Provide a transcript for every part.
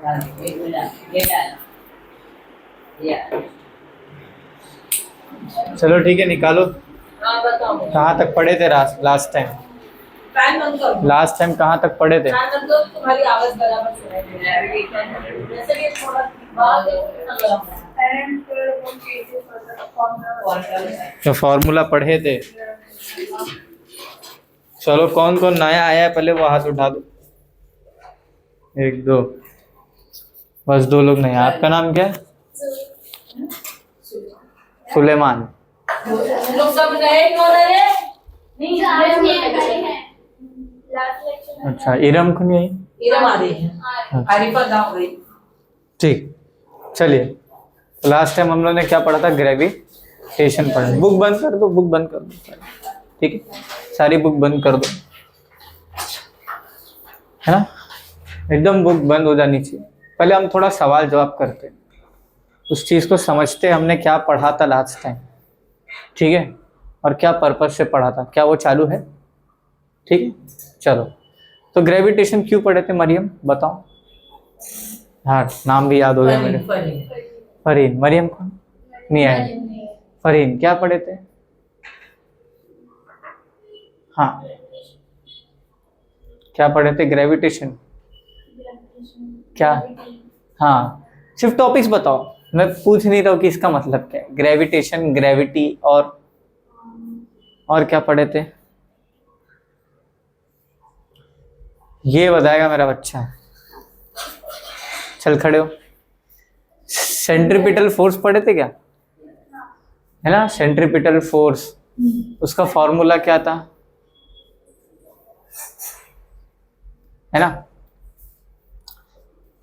एक मिनट ये डाल या चलो ठीक है, निकालो। हाँ बताओ। कहाँ तक पढ़े थे लास्ट टाइम? फैन बंद करो। लास्ट टाइम कहाँ तक पढ़े थे? फैन बंद करो, तुम्हारी आवाज बराबर सुनाई दे रही है। जैसे कि थोड़ा बाहर तो फॉर्मूला पढ़े थे। चलो कौन कौन नया आया है पहले वो हाथ उठा दो। एक दो, बस दो लोग नहीं। आपका नाम क्या है? सुलेमान। लोग सब नए कौन है? नहीं अच्छा, इरम को नहीं आई? इरम आ रही है, आरिफा गाँव गई। ठीक, चलिए। लास्ट टाइम हम लोगों ने क्या पढ़ा था? ग्रेविटेशन पढ़ा। बुक बंद कर दो, बुक बंद कर दो। ठीक है, सारी बुक बंद कर दो, है ना? एकदम बुक बंद हो जानी चाहिए। पहले हम थोड़ा सवाल जवाब करते हैं, उस चीज़ को समझते हमने क्या पढ़ा था लास्ट टाइम, ठीक है, और क्या पर्पज से पढ़ा था, क्या वो चालू है? ठीक है, चलो। तो ग्रेविटेशन क्यों पढ़े थे मरियम, बताओ? हाँ, नाम भी याद हो गया मेरे। फरीन। मरियम कौन? नहीं आया। फरीन क्या पढ़े थे? हाँ, क्या पढ़े थे? ग्रेविटेशन क्या? हाँ, सिर्फ टॉपिक्स बताओ, मैं पूछ नहीं रहा हूँ कि इसका मतलब क्या है। ग्रेविटेशन, ग्रेविटी और क्या पढ़े थे? ये बताएगा मेरा बच्चा। चल खड़े हो। सेंट्रीपिटल फोर्स पढ़े थे क्या? है ना, सेंट्रीपिटल फोर्स, उसका फॉर्मूला क्या था? है ना?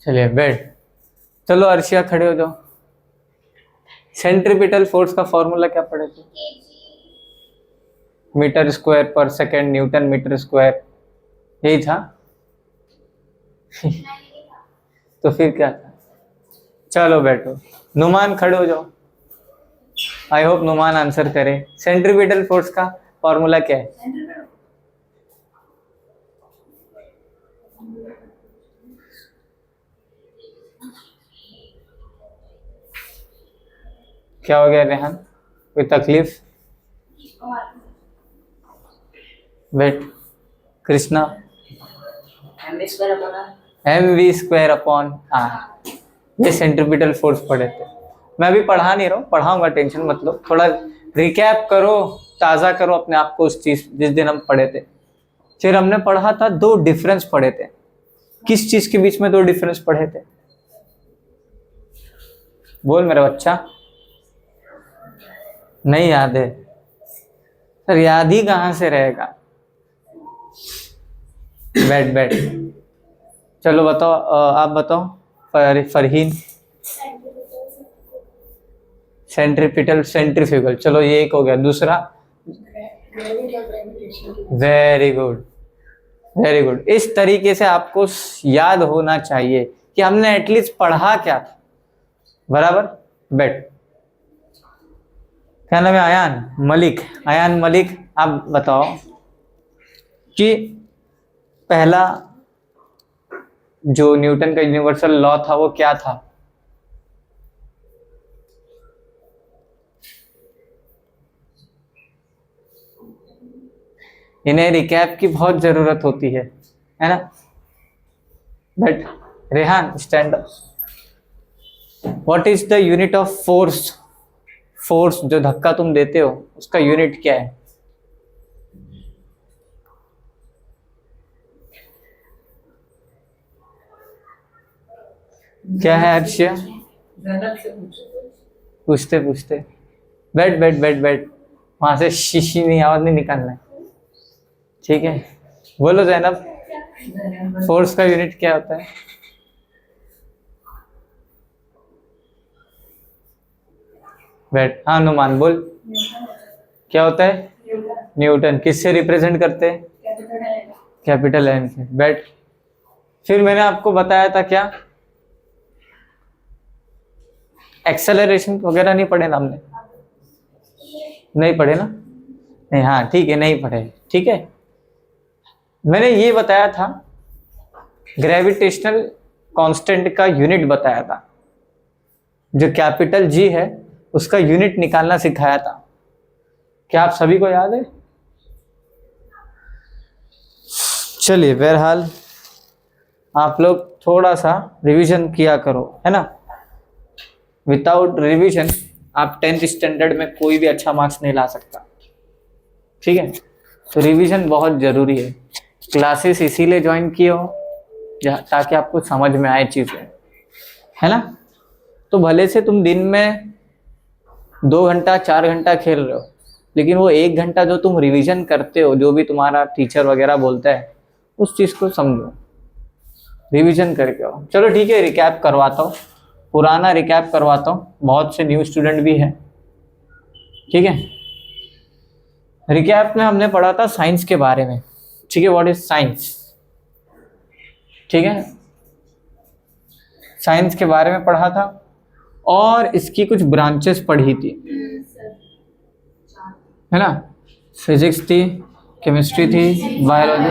चलिए बैठ। चलो अर्शिया खड़े हो जाओ। सेंट्रीपिटल फोर्स का फॉर्मूला क्या पढ़े थे? मीटर स्क्वायर पर सेकेंड, न्यूटन मीटर स्क्वायर, यही था। तो फिर क्या था? चलो बैठो। नुमान खड़े हो जाओ। आई होप नुमान आंसर करे। सेंट्रीपिटल फोर्स का फॉर्मूला क्या है? क्या हो गया रेहान, कोई तकलीफ? बैठ। कृष्णा? mv² अपॉन, हाँ, ये सेंट्रीपिटल फोर्स पढ़े थे। मैं अभी पढ़ा नहीं रहा हूँ, पढ़ाऊंगा, टेंशन मत लो। थोड़ा रिकैप करो, ताज़ा करो अपने आप को उस चीज़ जिस दिन हम पढ़े थे। फिर हमने पढ़ा था दो डिफरेंस पढ़े थे। किस चीज़ के बीच में दो डिफरेंस पढ़े थे? बोल मेरा बच्चा। नहीं याद है? सर याद ही कहाँ से रहेगा? बैठ बैठ। चलो बताओ, आप बताओ फरहीन। सेंट्रीपिटल, सेंट्रीफ्यूगल, चलो ये एक हो गया। दूसरा? Very good, very good. इस तरीके से आपको याद होना चाहिए कि हमने एटलीस्ट पढ़ा क्या था। बराबर, बैठ। क्या नाम है? आयान मलिक। आयान मलिक, आप बताओ कि पहला जो न्यूटन का यूनिवर्सल लॉ था वो क्या था? इन्हें रिकैप की बहुत जरूरत होती है ना? But Rehan stand up. What is the unit of force? Force जो धक्का तुम देते हो उसका यूनिट क्या है? क्या है अर्शिया? पूछते पूछते बैठ बैठ बैठ बैठ। वहां से शीशी नहीं, आवाज नहीं निकालना है, ठीक है? बोलो जैनब, फोर्स का यूनिट क्या होता है? बैठ। हाँ नुमान बोल, क्या होता है? न्यूटन। किससे रिप्रेजेंट करते हैं? कैपिटल एन से। बैठ। फिर मैंने आपको बताया था क्या? एक्सेलरेशन वगैरह नहीं पढ़े ना हमने? नहीं पढ़े ना? नहीं, हाँ ठीक है, नहीं पढ़े, ठीक है। मैंने ये बताया था ग्रेविटेशनल कांस्टेंट का यूनिट बताया था, जो कैपिटल जी है उसका यूनिट निकालना सिखाया था। क्या आप सभी को याद है? चलिए बहरहाल आप लोग थोड़ा सा रिवीजन किया करो, है ना। विदाउट रिवीजन आप 10th स्टैंडर्ड में कोई भी अच्छा मार्क्स नहीं ला सकता, ठीक है। तो रिवीजन बहुत ज़रूरी है। क्लासेस इसीलिए ज्वाइन किए हो ताकि आपको समझ में आए चीज़ें, है ना। तो भले से तुम दिन में 2 घंटा 4 घंटा खेल रहे हो, लेकिन वो 1 घंटा जो तुम रिवीजन करते हो, जो भी तुम्हारा टीचर वगैरह बोलता है, उस चीज़ को समझो, रिवीजन करके आओ। चलो ठीक है, रिकैप करवाता हूँ, पुराना रिकैप करवाता हूँ, बहुत से न्यू स्टूडेंट भी हैं, ठीक है। रिकैप में हमने पढ़ा था साइंस के बारे में, ठीक है। व्हाट इज साइंस, ठीक है। साइंस के बारे में पढ़ा था और इसकी कुछ ब्रांचेस पढ़ी थी, है ना। फिजिक्स थी, केमिस्ट्री थी, बायोलॉजी,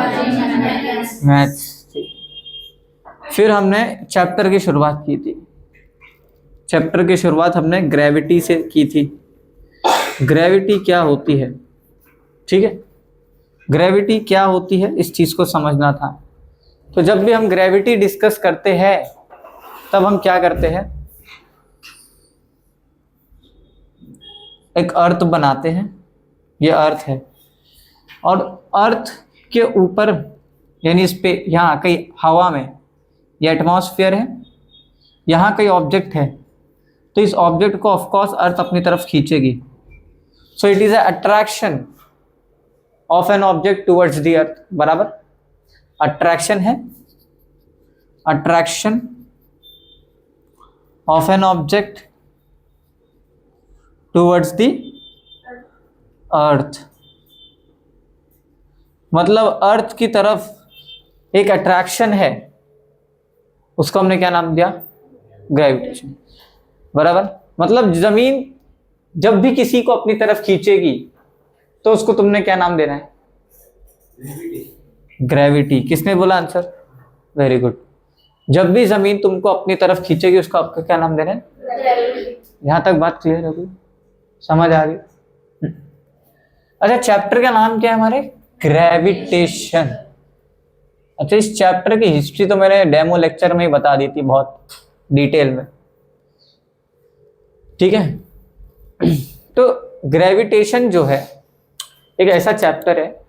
मैथ्स थी। फिर हमने चैप्टर की शुरुआत की थी। चैप्टर की शुरुआत हमने ग्रेविटी से की थी। ग्रेविटी क्या होती है, ठीक है। ग्रेविटी क्या होती है इस चीज़ को समझना था। तो जब भी हम ग्रेविटी डिस्कस करते हैं तब हम क्या करते हैं, एक अर्थ बनाते हैं, ये अर्थ है, और अर्थ के ऊपर यानी इस पे यहाँ कहीं हवा में ये एटमॉस्फेयर है, यहाँ कहीं ऑब्जेक्ट है, तो इस ऑब्जेक्ट को ऑफ कोर्स अर्थ अपनी तरफ खींचेगी। So it is a attraction of an object towards the earth, बराबर। अट्रैक्शन है, attraction of an object towards the earth, मतलब अर्थ की तरफ एक अट्रैक्शन है, उसको हमने क्या नाम दिया, ग्रेविटेशन, बराबर। मतलब जमीन जब भी किसी को अपनी तरफ खींचेगी तो उसको तुमने क्या नाम देना है, ग्रेविटी। किसने बोला आंसर, वेरी गुड। जब भी जमीन तुमको अपनी तरफ खींचेगी उसको आपका क्या नाम देना है, यहां तक बात क्लियर होगी, समझ आ गई। अच्छा, चैप्टर का नाम क्या है हमारे, ग्रेविटेशन। अच्छा, इस चैप्टर की हिस्ट्री तो मैंने डेमो लेक्चर में ही बता दी थी बहुत डिटेल में, ठीक है। तो ग्रेविटेशन जो है एक ऐसा चैप्टर है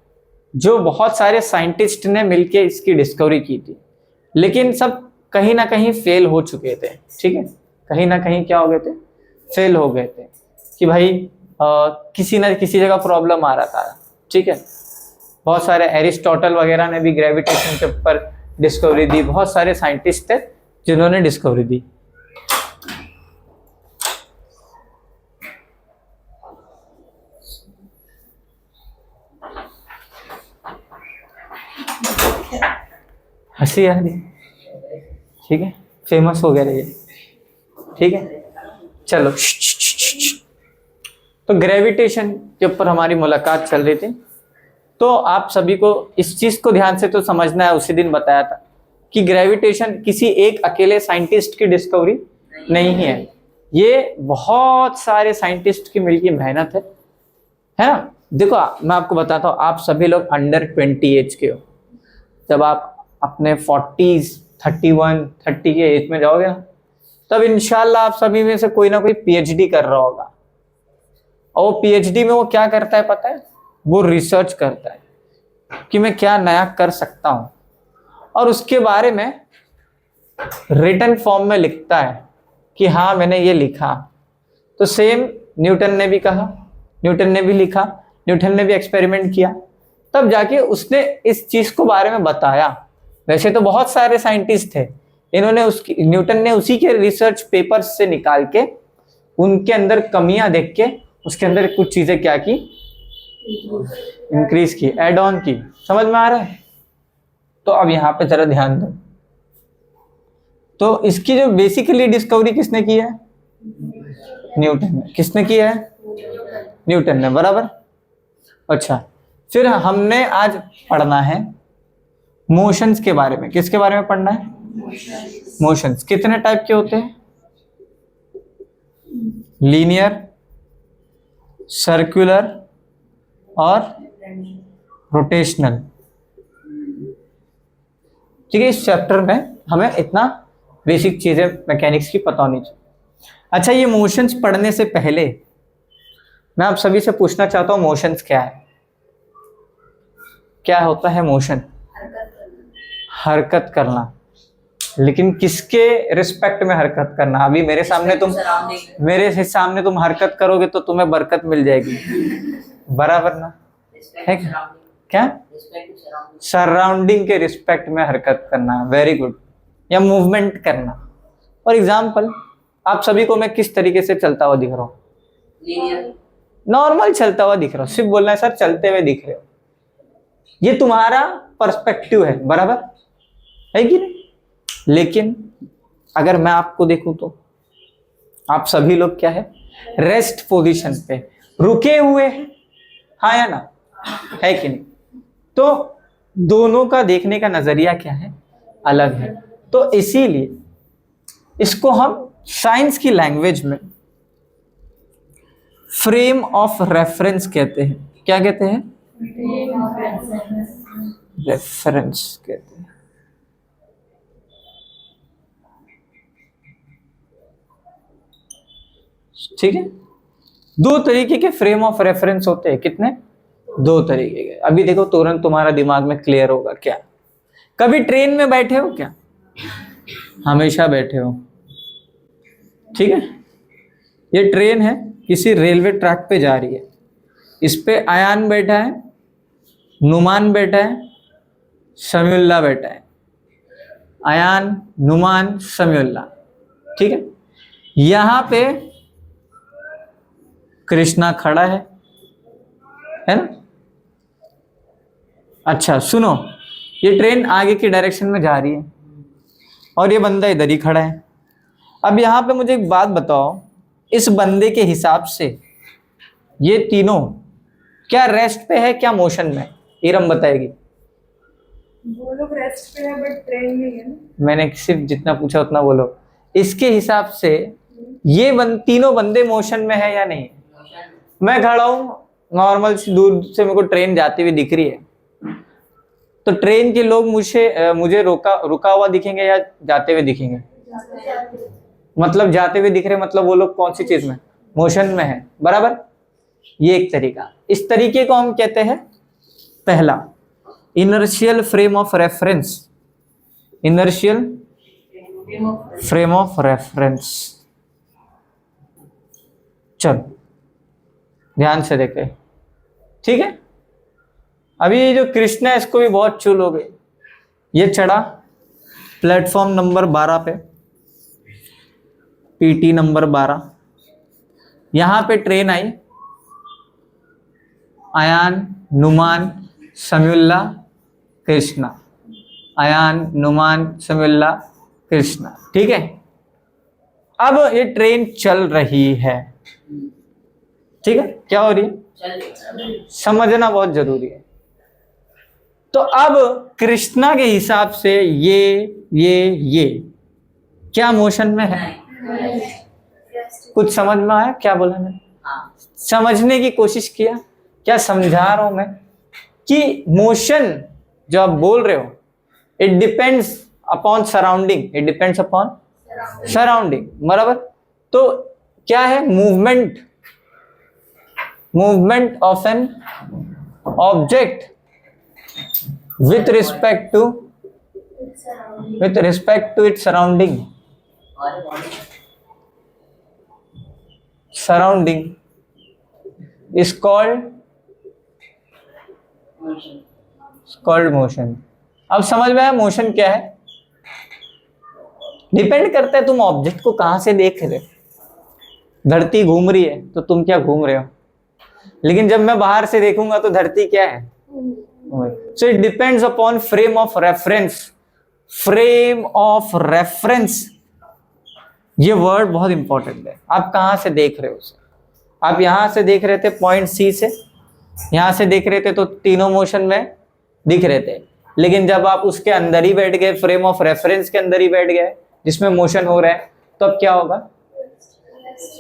जो बहुत सारे साइंटिस्ट ने मिलके इसकी डिस्कवरी की थी, लेकिन सब कहीं ना कहीं फेल हो चुके थे, ठीक है। कहीं ना कहीं क्या हो गए थे, फेल हो गए थे कि भाई किसी ना किसी जगह प्रॉब्लम आ रहा था, ठीक है। बहुत सारे एरिस्टोटल वगैरह ने भी ग्रेविटेशन के ऊपर डिस्कवरी दी, बहुत सारे साइंटिस्ट थे जिन्होंने डिस्कवरी दी। हंसी आ रही, ठीक है, फेमस हो गया ये, ठीक है। चलो, तो ग्रेविटेशन के ऊपर हमारी मुलाकात चल रही थी। तो आप सभी को इस चीज को ध्यान से तो समझना है, उसी दिन बताया था कि ग्रेविटेशन किसी एक अकेले साइंटिस्ट की डिस्कवरी नहीं है, ये बहुत सारे साइंटिस्ट की मिलकर मेहनत है ना। देखो मैं आपको बताता हूँ, आप सभी लोग अंडर 20 एज के हो, जब आप अपने 40s 31 30 के एज में जाओगे ना, तब इंशाल्लाह आप सभी में से कोई ना कोई पीएचडी कर रहा होगा। और वो पीएचडी में वो क्या करता है पता है, वो रिसर्च करता है कि मैं क्या नया कर सकता हूं, और उसके बारे में रिटन फॉर्म में लिखता है कि हाँ मैंने ये लिखा। तो सेम न्यूटन ने भी कहा, न्यूटन ने भी लिखा, न्यूटन ने भी एक्सपेरिमेंट किया, तब जाके उसने इस चीज को बारे में बताया। वैसे तो बहुत सारे साइंटिस्ट थे, इन्होंने न्यूटन ने उसी के रिसर्च पेपर्स से निकाल के उनके अंदर कमियां देख के उसके अंदर कुछ चीजें क्या की, इंक्रीज की, एड ऑन की। समझ में आ रहा है? तो अब यहाँ पे जरा ध्यान दो। तो इसकी जो बेसिकली डिस्कवरी किसने की है, न्यूटन ने। किसने की है, न्यूटन ने, बराबर। अच्छा, फिर हमने आज पढ़ना है मोशंस के बारे में। किसके बारे में पढ़ना है, मोशंस कितने टाइप के होते हैं? लीनियर, सर्कुलर और रोटेशनल। ठीक है, इस चैप्टर में हमें इतना बेसिक चीजें मैकेनिक्स की पता होनी चाहिए। अच्छा, ये मोशंस पढ़ने से पहले मैं आप सभी से पूछना चाहता हूं, मोशंस क्या है? क्या होता है मोशन? हरकत करना। लेकिन किसके रिस्पेक्ट में हरकत करना? अभी मेरे सामने तुम हरकत करोगे तो तुम्हें बरकत मिल जाएगी, बराबर ना? है क्या? सराउंडिंग के रिस्पेक्ट में हरकत करना, वेरी गुड। या मूवमेंट करना। और एग्जाम्पल, आप सभी को मैं किस तरीके से चलता हुआ दिख रहा हूँ? नॉर्मल चलता हुआ दिख रहा हूँ। सिर्फ बोलना है सर चलते हुए दिख रहे हो, ये तुम्हारा पर्सपेक्टिव है, बराबर है कि नहीं? लेकिन अगर मैं आपको देखूं तो आप सभी लोग क्या है? रेस्ट पोजीशन पे रुके हुए हैं, हाँ या ना? है कि नहीं? तो दोनों का देखने का नजरिया क्या है? अलग है। तो इसीलिए इसको हम साइंस की लैंग्वेज में फ्रेम ऑफ रेफरेंस कहते हैं। क्या कहते हैं? रेफरेंस कहते हैं। ठीक है, दो तरीके के फ्रेम ऑफ रेफरेंस होते हैं। कितने? दो तरीके के। अभी देखो, तुरंत तुम्हारा दिमाग में क्लियर होगा। क्या कभी ट्रेन में बैठे हो क्या? हमेशा बैठे हो। ठीक है, ये ट्रेन है, किसी रेलवे ट्रैक पे जा रही है। इस पे अयान बैठा है, नुमान बैठा है, समीउल्लाह बैठा है। अयान, नुमान, समीउल्लाह। ठीक है, यहां पे कृष्णा खड़ा है ना? अच्छा सुनो, ये ट्रेन आगे की डायरेक्शन में जा रही है और ये बंदा इधर ही खड़ा है। अब यहां पे मुझे एक बात बताओ, इस बंदे के हिसाब से ये तीनों क्या रेस्ट पे है, क्या मोशन में? इरम बताएगी। वो लोग रेस्ट पे है बट ट्रेन में है ना। मैंने सिर्फ जितना पूछा उतना बोलो। इसके हिसाब से ये तीनों बंदे मोशन में है या नहीं? मैं खड़ा हूं, नॉर्मल सी दूर से मेरे को ट्रेन जाती हुई दिख रही है, तो ट्रेन के लोग मुझे रुका हुआ दिखेंगे या जाते हुए दिखेंगे? मतलब जाते हुए दिख रहे, मतलब वो लोग कौन सी चीज में? मोशन में है, बराबर। ये एक तरीका। इस तरीके को हम कहते हैं पहला inertial frame of reference. Inertial frame of reference. चलो ध्यान से देखें। ठीक है, अभी ये जो कृष्ण है इसको भी बहुत चूल हो गई। ये चढ़ा प्लेटफॉर्म नंबर 12 पे, पीटी नंबर 12। यहां पे ट्रेन आई, अयान, नुमान, समीउल्लाह, कृष्णा। अयान, नुमान, समीउल्लाह, कृष्णा। ठीक है, अब ये ट्रेन चल रही है। ठीक है, क्या हो रही है? समझना बहुत जरूरी है। तो अब कृष्णा के हिसाब से ये क्या मोशन में है? कुछ समझ में आया क्या बोला मैंने? समझने की कोशिश किया। क्या समझा रहा हूं मैं कि मोशन जो आप बोल रहे हो, it depends upon surrounding. It depends upon surrounding, बराबर। तो क्या है? Movement of an object with respect to its surrounding is called motion। अब समझ में आया मोशन क्या है? डिपेंड करता है तुम ऑब्जेक्ट को कहां से देख रहे हो। धरती घूम रही है तो तुम क्या घूम रहे हो, लेकिन जब मैं बाहर से देखूंगा तो धरती क्या है? So it depends upon frame of reference। Frame of reference, ये वर्ड बहुत इंपॉर्टेंट है। आप कहां से देख रहे हो उसे? आप यहां से देख रहे थे पॉइंट सी से, यहां से देख रहे थे तो तीनों मोशन में दिख रहे थे। लेकिन जब आप उसके अंदर ही बैठ गए, फ्रेम ऑफ रेफरेंस के अंदर ही बैठ गए, जिसमें मोशन हो रहा है, तो अब क्या होगा,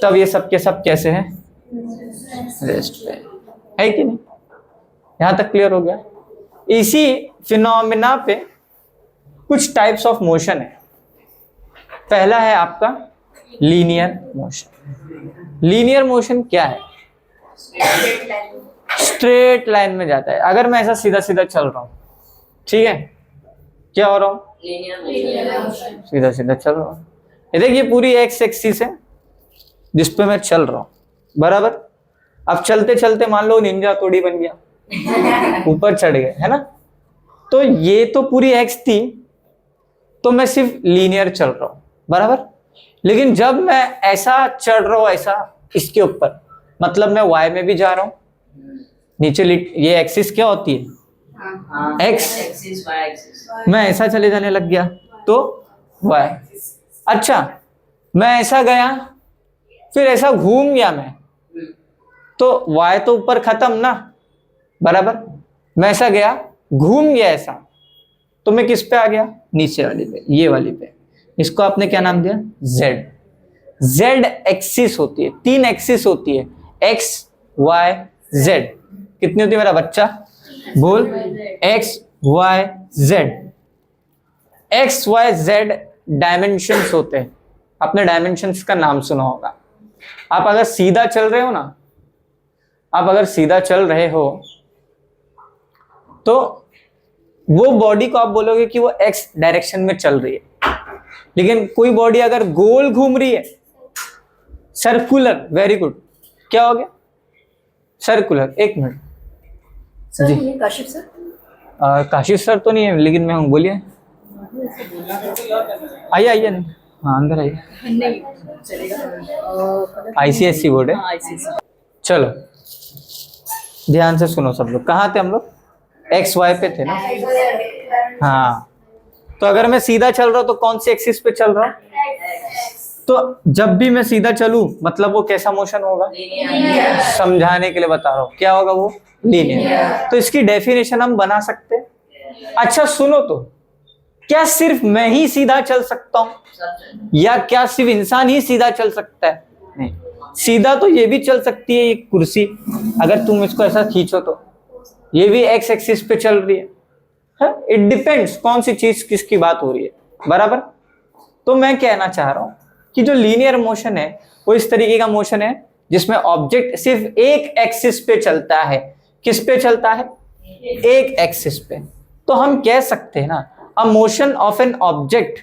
तब ये सब के सब कैसे हैं, रेस्ट पे है कि नहीं। यहां तक क्लियर हो गया। इसी फिनोमिना पे कुछ टाइप्स ऑफ मोशन है। पहला है आपका लीनियर मोशन। लीनियर मोशन क्या है, स्ट्रेट लाइन में जाता है। अगर मैं ऐसा सीधा सीधा चल रहा हूं, ठीक है, क्या हो रहा हूं, सीधा सीधा चल रहा हूं। ये देखिए पूरी एक्स एक्सिस है जिसपे मैं चल रहा हूं, बराबर। अब चलते चलते मान लो निंजा तोड़ी बन गया, ऊपर चढ़ गए, है ना। तो ये तो पूरी एक्स थी, तो मैं सिर्फ लीनियर चल रहा हूं, बराबर। लेकिन जब मैं ऐसा चढ़ रहा हूं, ऐसा इसके ऊपर, मतलब मैं वाई में भी जा रहा हूं, नीचे ये एक्सिस क्या होती है, एक्स, मैं ऐसा चले जाने लग गया तो वाई। अच्छा, मैं ऐसा गया फिर ऐसा घूम गया मैं, तो वाई तो ऊपर खत्म ना, बराबर। मैं ऐसा गया घूम गया ऐसा, तो मैं किस पे आ गया, नीचे वाली पे, ये वाली पे। इसको आपने क्या नाम दिया, जेड। जेड एक्सिस होती है, 3 एक्सिस होती है, एक्स वाई जेड। कितनी होती है मेरा बच्चा, बोल, X Y Z. X Y Z dimensions होते हैं। आपने डायमेंशंस का नाम सुना होगा। आप अगर सीधा चल रहे हो ना, आप अगर सीधा चल रहे हो तो वो बॉडी को आप बोलोगे कि वो एक्स डायरेक्शन में चल रही है। लेकिन कोई बॉडी अगर गोल घूम रही है, सर्कुलर, वेरी गुड, क्या हो गया, सर्कुलर। एक मिनट सर, जी। ये काशिफ सर, काशिफ सर तो नहीं है, लेकिन मैं हूँ, बोलिए। आइए आइए, हाँ अंदर आइए। नहीं चलेगा, आईसीएससी बोर्ड है। ICSE। चलो ध्यान से सुनो सब लोग। कहाँ थे हम लोग, एक्स वाई पे थे ना। हाँ, तो अगर मैं सीधा चल रहा हूं तो कौन सी एक्सिस पे चल रहा हूं, तो जब भी मैं सीधा चलूं मतलब वो कैसा मोशन होगा, समझाने के लिए बता रहा हूं, क्या होगा वो, लीनियर। तो इसकी डेफिनेशन हम बना सकते हैं। अच्छा सुनो, तो क्या सिर्फ मैं ही सीधा चल सकता हूं, या क्या सिर्फ इंसान ही सीधा चल सकता है, नहीं, सीधा तो ये भी चल सकती है। ये कुर्सी अगर तुम इसको ऐसा खींचो तो ये भी एक्स एक्सिस पे चल रही है। इट डिपेंड्स कौन सी चीज किसकी बात हो रही है, बराबर। तो मैं कहना चाह रहा हूं कि जो लीनियर मोशन है वो इस तरीके का मोशन है जिसमें ऑब्जेक्ट सिर्फ एक एक्सिस पे चलता है। किस पे चलता है, एक एक्सिस पे। तो हम कह सकते हैं ना, a motion of an object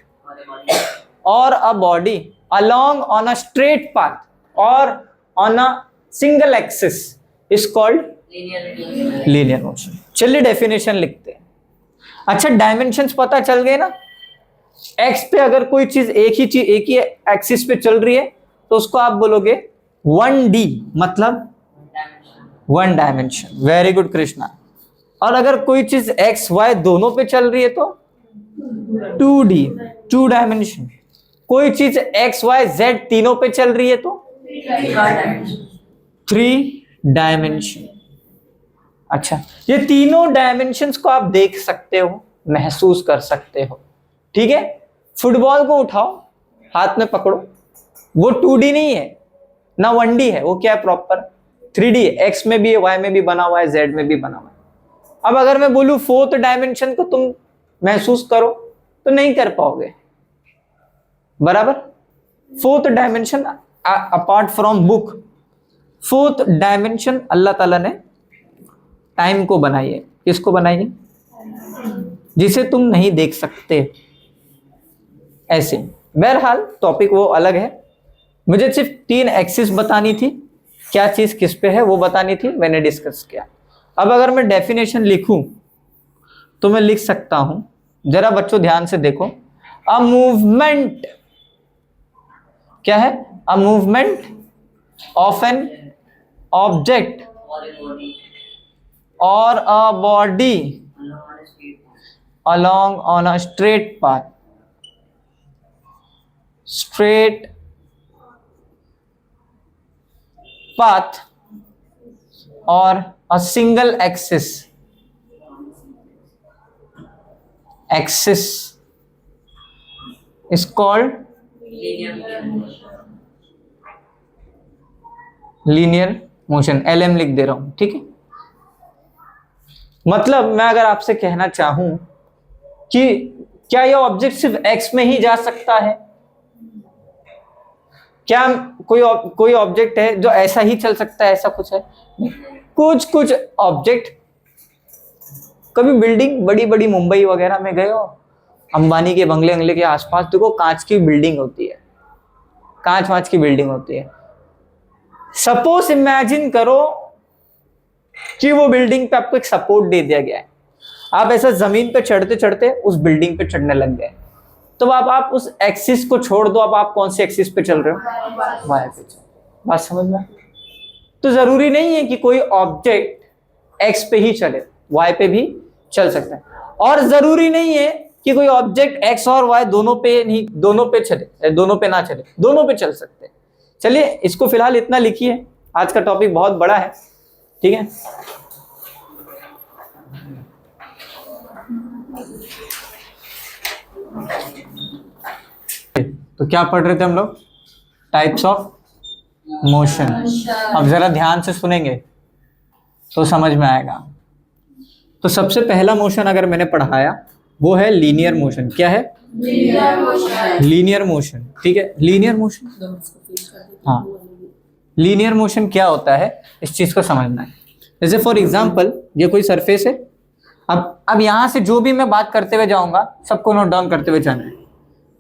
और a body along on a straight path or on a single axis is called linear motion। चलिए डेफिनेशन लिखते हैं। अच्छा, डायमेंशंस पता चल गए ना। एक्स पे अगर कोई चीज एक ही एक्सिस पे चल रही है तो उसको आप बोलोगे 1D, मतलब 1 डायमेंशन। Very good Krishna. और अगर कोई चीज एक्स वाई दोनों पे चल रही है तो 2D, 2 डायमेंशन। कोई चीज एक्स वाई जेड तीनों पे चल रही है तो 3 डायमेंशन। अच्छा, ये तीनों डायमेंशंस को आप देख सकते हो, महसूस कर सकते हो, ठीक है। फुटबॉल को उठाओ, हाथ में पकड़ो, वो 2D नहीं है ना 1D है, वो क्या है, प्रॉपर 3D है। एक्स में भी है, वाई में भी बना हुआ है, जेड में भी बना हुआ है। अब अगर मैं बोलूं 4th डायमेंशन को तुम महसूस करो तो नहीं कर पाओगे, बराबर। 4th dimension apart from book, 4th dimension अल्लाह ताला ने टाइम को बनाई है। किसको बनाई है, जिसे तुम नहीं देख सकते। ऐसे बहरहाल टॉपिक वो अलग है। मुझे सिर्फ 3 एक्सिस बतानी थी, क्या चीज किस पे है वो बतानी थी, मैंने डिस्कस किया। अब अगर मैं डेफिनेशन लिखूं तो मैं लिख सकता हूं, जरा बच्चों ध्यान से देखो। अ मूवमेंट क्या है, a movement of an object और a body along on a straight path or a single axis is called linear motion. LM लिख दे रहा हूं, ठीक है। मतलब मैं अगर आपसे कहना चाहूं कि क्या यह ऑब्जेक्ट सिर्फ एक्स में ही जा सकता है, क्या कोई ऑब्जेक्ट है जो ऐसा ही चल सकता है, ऐसा कुछ है? कुछ ऑब्जेक्ट, कभी बिल्डिंग बड़ी बड़ी मुंबई वगैरह में गए हो, अंबानी के बंगले के आसपास देखो कांच की बिल्डिंग होती है, कांच की बिल्डिंग होती है। सपोज इमेजिन करो कि वो बिल्डिंग पे आपको एक सपोर्ट दे दिया गया है, आप ऐसा जमीन पे चढ़ते चढ़ते उस बिल्डिंग पे चढ़ने लग गए, तो अब आप उस एक्सिस को छोड़ दो, अब आप कौन से एक्सिस पे चल रहे हो? वाई पे चल। बात समझ में? तो जरूरी नहीं है कि कोई ऑब्जेक्ट एक्स पे ही चले, वाई पे भी चल सकता है, और जरूरी नहीं है कि कोई ऑब्जेक्ट एक्स और वाई दोनों पे नहीं, दोनों पे चले, दोनों पे ना चले, दोनों पे चल सकते हैं। चलिए इसको फिलहाल इतना लिखिए, आज का टॉपिक बहुत बड़ा है, ठीक है। तो क्या पढ़ रहे थे हम लोग? Types of motion. अब जरा ध्यान से सुनेंगे तो समझ में आएगा। तो सबसे पहला मोशन अगर मैंने पढ़ाया वो है लीनियर मोशन। क्या है? लीनियर मोशन, ठीक है। लीनियर मोशन, हाँ, लीनियर मोशन क्या होता है इस चीज को समझना है। जैसे फॉर एग्जांपल ये कोई सरफेस है, अब यहां से जो भी मैं बात करते हुए जाऊंगा सबको नोट डाउन करते हुए जाना है,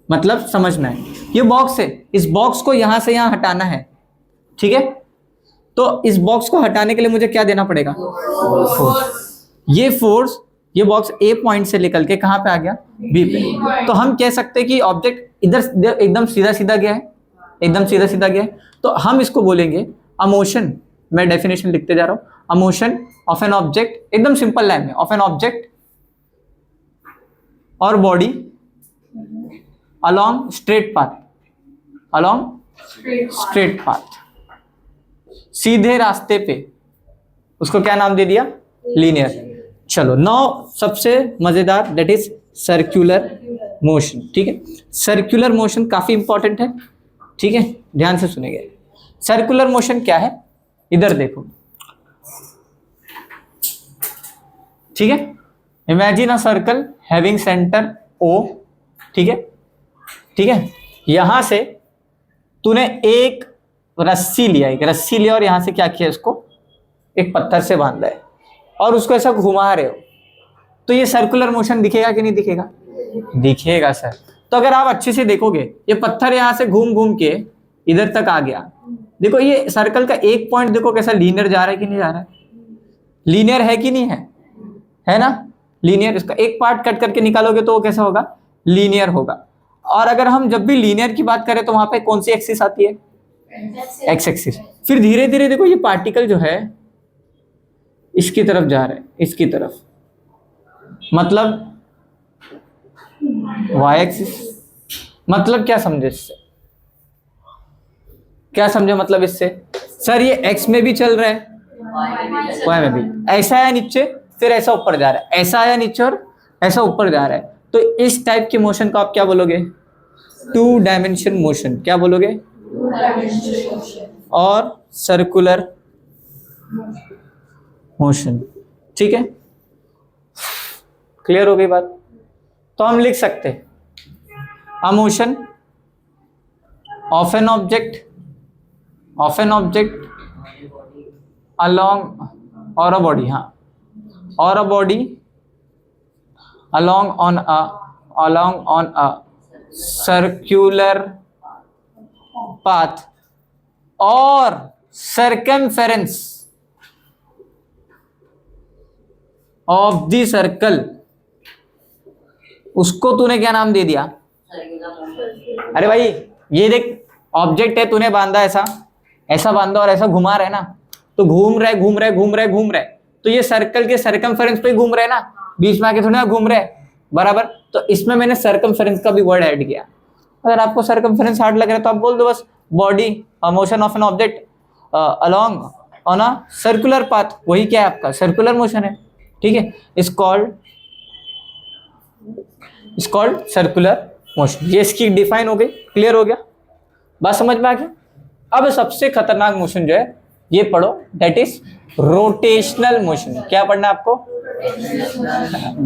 मतलब समझना है। ये बॉक्स है, इस बॉक्स को यहां से यहां हटाना है, ठीक है। तो इस बॉक्स को हटाने के लिए मुझे क्या देना पड़ेगा? फोर्स। ये फोर्स, ये बॉक्स ए पॉइंट से निकल के कहां पे आ गया? बी पे। तो हम कह सकते हैं कि ऑब्जेक्ट इधर एकदम सीधा सीधा गया है, एकदम सीधा सीधा गया है, तो हम इसको बोलेंगे अ मोशन। मैं डेफिनेशन लिखते जा रहा हूं, अ मोशन ऑफ एन ऑब्जेक्ट, एकदम सिंपल लाइन में, ऑफ एन ऑब्जेक्ट और body along straight path, along straight path, सीधे रास्ते पे, उसको क्या नाम दे दिया? लीनियर। चलो नाउ सबसे मजेदार, दैट इज सर्कुलर मोशन, ठीक है। सर्कुलर मोशन काफी इंपॉर्टेंट है, ठीक है, ध्यान से सुनेंगे। सर्कुलर मोशन क्या है? इधर देखो, ठीक है। Imagine a circle having centre O, ठीक है, ठीक है। यहां से तूने एक रस्सी लिया और यहां से क्या किया? इसको एक पत्थर से बांधा है और उसको ऐसा घुमा रहे हो, तो ये सर्कुलर मोशन दिखेगा कि नहीं दिखेगा? दिखेगा सर। तो अगर आप अच्छे से देखोगे, ये पत्थर यहां से घूम घूम के इधर तक आ गया, देखो ये सर्कल का एक पॉइंट देखो कैसा लीनियर जा रहा है कि नहीं जा रहा है? लीनियर है कि नहीं है? है ना, लीनियर। इसका एक पार्ट कट करके निकालोगे तो वो कैसा होगा? लीनियर होगा। और अगर हम जब भी लीनियर की बात करें तो वहां पे कौन सी एक्सिस आती है? X axis. फिर धीरे धीरे देखो ये पार्टिकल जो है इसकी तरफ जा रहा है, इसकी तरफ, मतलब वाई एक्सिस। मतलब क्या समझे इससे? क्या समझे मतलब इससे? सर ये एक्स में भी चल रहा है, वाई में भी। ऐसा है नीचे, फिर ऐसा ऊपर जा रहा है, ऐसा आया नीचे और ऐसा ऊपर जा रहा है। तो इस टाइप के मोशन को आप क्या बोलोगे? Two dimension motion. क्या बोलोगे? और सर्कुलर मोशन, ठीक है। क्लियर हो गई बात? तो हम लिख सकते हैं अ motion of an object along or a body, हाँ, or a body along on a circular path or circumference of the circle। उसको तूने क्या नाम दे दिया? अरे भाई ये देख, ऑब्जेक्ट है, तूने बांधा ऐसा बांधा और ऐसा घुमा रहा है ना, तो घूम रहा है, तो ये सर्कल के सर्कमफेरेंस पे घूम रहे हैं ना, बीच में आके थोड़ा घूम रहे हैं, बराबर। तो इसमें मैंने सर्कमफेरेंस का भी वर्ड ऐड किया। अगर आपको सर्कमफेरेंस हार्ड लग रहा है तो आप बोल दो बस body motion of an object along on a circular path, वही क्या है आपका? सर्कुलर मोशन है, ठीक है। Is called circular motion. ये इसकी डिफाइन हो गई, क्लियर हो गया, बात समझ में आ गई। अब सबसे खतरनाक मोशन जो है ये पढ़ो, दैट इज रोटेशनल मोशन। क्या पढ़ना है आपको?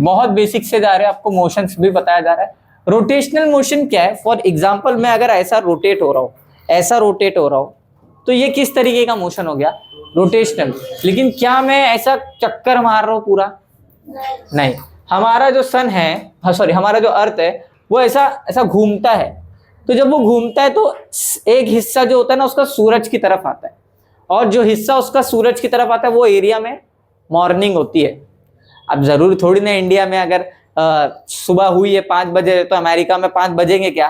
बहुत बेसिक से जा रहे हैं, आपको मोशंस भी बताया जा रहा है। रोटेशनल मोशन क्या है? फॉर एग्जांपल मैं अगर ऐसा रोटेट हो रहा हूं, ऐसा रोटेट हो रहा हूं, तो ये किस तरीके का मोशन हो गया? रोटेशनल। लेकिन क्या मैं ऐसा चक्कर मार रहा हूं पूरा? नहीं। हमारा जो सन है, सॉरी, हमारा जो अर्थ है वो ऐसा ऐसा घूमता है। तो जब वो घूमता है तो एक हिस्सा जो होता है ना उसका सूरज की तरफ आता है, और जो हिस्सा उसका सूरज की तरफ आता है वो एरिया में मॉर्निंग होती है। अब जरूरी थोड़ी ना इंडिया में अगर सुबह हुई है 5 बजे तो अमेरिका में 5 बजेंगे क्या?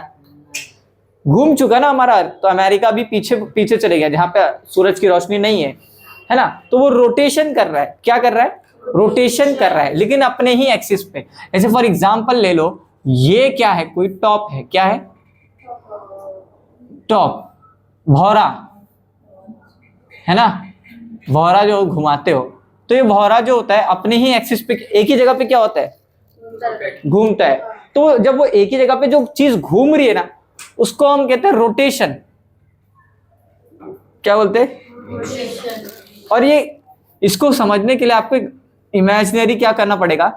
घूम चुका ना हमारा अर्थ, तो अमेरिका भी पीछे पीछे चले गया जहां पे सूरज की रोशनी नहीं है ना। तो वो रोटेशन कर रहा है। क्या कर रहा है? रोटेशन कर रहा है, लेकिन अपने ही एक्सिस पे। जैसे फॉर एग्जांपल ले लो, ये क्या है? कोई टॉप है। क्या है? टॉप, भौरा है ना। भौरा जो घुमाते हो, तो ये भौरा जो होता है अपने ही एक्सिस पे, एक ही जगह पे क्या होता है? घूमता है। तो जब वो एक ही जगह पे जो चीज घूम रही है ना, उसको हम कहते हैं रोटेशन। क्या बोलते हैं? और ये इसको समझने के लिए आपको इमेजिनरी क्या करना पड़ेगा?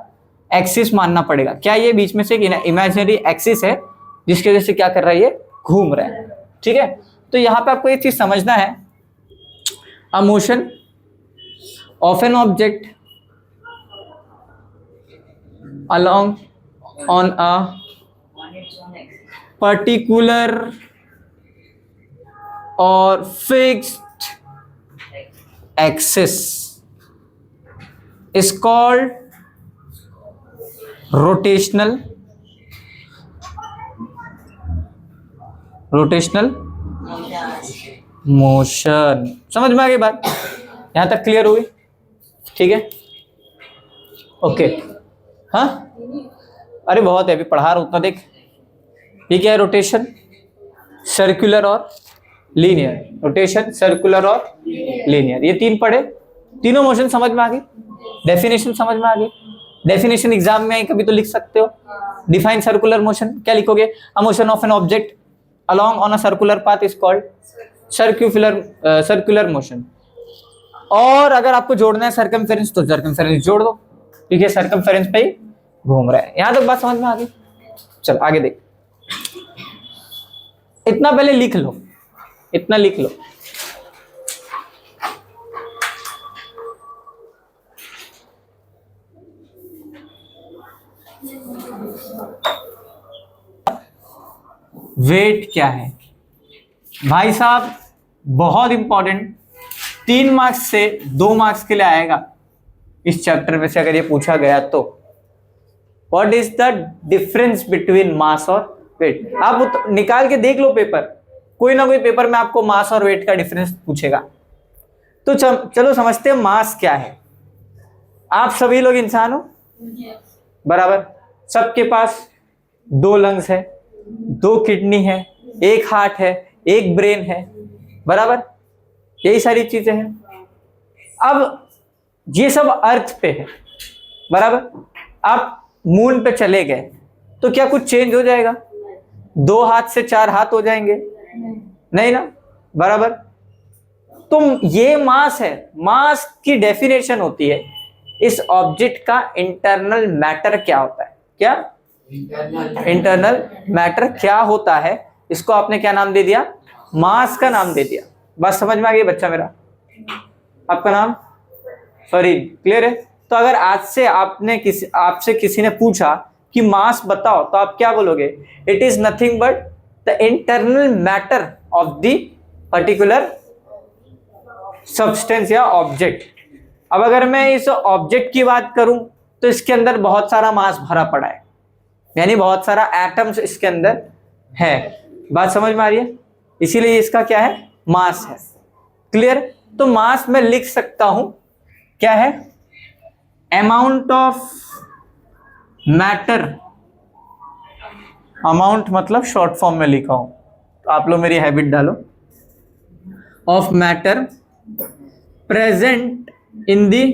एक्सिस मानना पड़ेगा। क्या ये बीच में से एक इमेजिनरी एक्सिस है जिसकी वजह से क्या कर रहा है? ये घूम रहा है। ठीक है, तो यहां पे आपको एक चीज समझना है, अ motion of an object along on a particular or fixed axis is called rotational motion. समझ में आ गई बात? यहां तक क्लियर हुई? ठीक है, ओके। हाँ, अरे बहुत है, अभी पढ़ा रहा हूं उतना देख। ये क्या है? रोटेशन, सर्कुलर और लीनियर। रोटेशन, सर्कुलर और लीनियर, ये 3 पढ़े। तीनों मोशन समझ में आ गई, डेफिनेशन समझ में आ गई। डेफिनेशन एग्जाम में आई कभी तो लिख सकते हो। डिफाइन सर्कुलर मोशन, क्या लिखोगे? अ motion of an object along on a circular path is called circular motion. और अगर आपको जोड़ना है सर्कमफेरेंस तो सर्कमफेरेंस जोड़ दो, ठीक है, सर्कमफेरेंस पे ही घूम रहा है। यहां तक बात समझ में आ गई? चल आगे देख, इतना पहले लिख लो, इतना लिख लो। वेट क्या है भाई साहब? बहुत इंपॉर्टेंट, 3 मार्क्स से 2 मार्क्स के लिए आएगा इस चैप्टर में से अगर ये पूछा गया तो। What is the difference between mass और वेट? आप निकाल के देख लो पेपर, कोई ना कोई पेपर में आपको मास और वेट का डिफरेंस पूछेगा। तो चलो समझते हैं मास क्या है। आप सभी लोग इंसान हो, बराबर। सबके पास 2 लंग्स है, 2 किडनी है, 1 हार्ट है, 1 ब्रेन है, बराबर। यही सारी चीजें हैं। अब ये सब अर्थ पे है, बराबर। आप मून पे चले गए तो क्या कुछ चेंज हो जाएगा? 2 हाथ से 4 हाथ हो जाएंगे? नहीं ना, बराबर। तो ये मास है। मास की डेफिनेशन होती है इस ऑब्जेक्ट का इंटरनल मैटर क्या होता है। क्या इंटरनल मैटर क्या होता है, इसको आपने क्या नाम दे दिया? मास का नाम दे दिया। बात समझ में आ गई बच्चा मेरा? आपका नाम फरीद, क्लियर है? तो अगर आज से आपसे किसी ने पूछा कि मास बताओ तो आप क्या बोलोगे? It is nothing but the internal matter of the particular substance या ऑब्जेक्ट। अब अगर मैं इस ऑब्जेक्ट की बात करूं तो इसके अंदर बहुत सारा मास भरा पड़ा है, यानी बहुत सारा एटम्स इसके अंदर है। बात समझ में आ रही है? इसीलिए इसका क्या है? मास है। क्लियर? तो मास में लिख सकता हूं क्या है? Amount of matter. अमाउंट मतलब शॉर्ट फॉर्म में लिखा हूं, तो आप लोग मेरी हैबिट डालो। Of matter present in the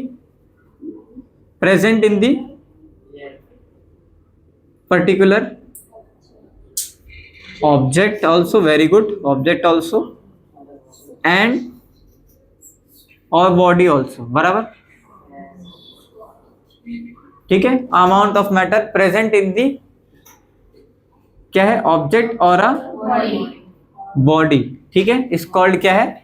particular object also, very good, object also and और बॉडी ऑल्सो, बराबर, ठीक है। Amount of matter present in the क्या है, ऑब्जेक्ट और अ बॉडी, ठीक है, इस कॉल्ड क्या है,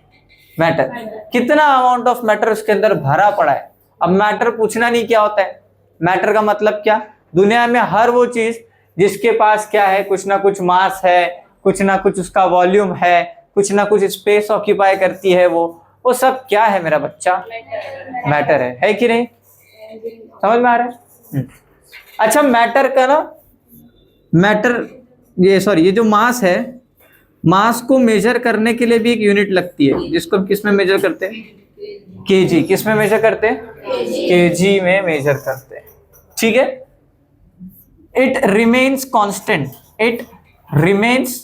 मैटर। कितना अमाउंट ऑफ मैटर उसके अंदर भरा पड़ा है। अब मैटर पूछना नहीं क्या होता है, मैटर का मतलब क्या, दुनिया में हर वो चीज जिसके पास क्या है, कुछ ना कुछ मास है, कुछ ना कुछ उसका वॉल्यूम है, कुछ ना कुछ स्पेस ऑक्यूपाई करती है, वो सब क्या है मेरा बच्चा, मैटर है कि नहीं, समझ में आ रहा है। अच्छा, मैटर का ना, मैटर ये जो मास है, मास को मेजर करने के लिए भी एक यूनिट लगती है, जिसको हम किस में मेजर करते हैं, केजी। किस में मेजर करते हैं, केजी में मेजर करते हैं, ठीक है। It remains constant, it remains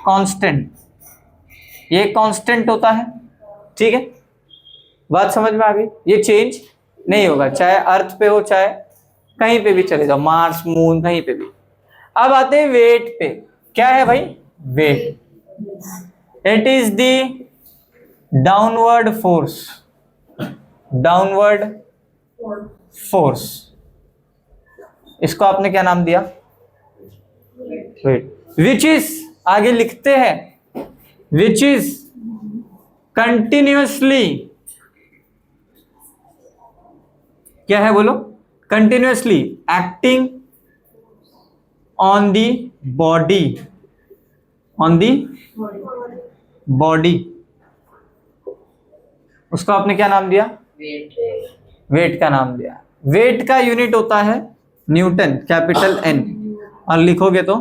constant, ये कांस्टेंट होता है, ठीक है, बात समझ में आ गई। ये चेंज नहीं होगा, चाहे अर्थ पे हो चाहे कहीं पे भी चले जाओ, मार्स मून कहीं पे भी। अब आते हैं वेट पे, क्या है भाई, weight, it is the downward force, downward force, इसको आपने क्या नाम दिया, वेट, विच इज, आगे लिखते हैं, विच इज कंटिन्यूअसली, क्या है बोलो, continuously acting on the body, on the body, उसको आपने क्या नाम दिया, वेट का नाम दिया। वेट का यूनिट होता है न्यूटन, कैपिटल एन, और लिखोगे तो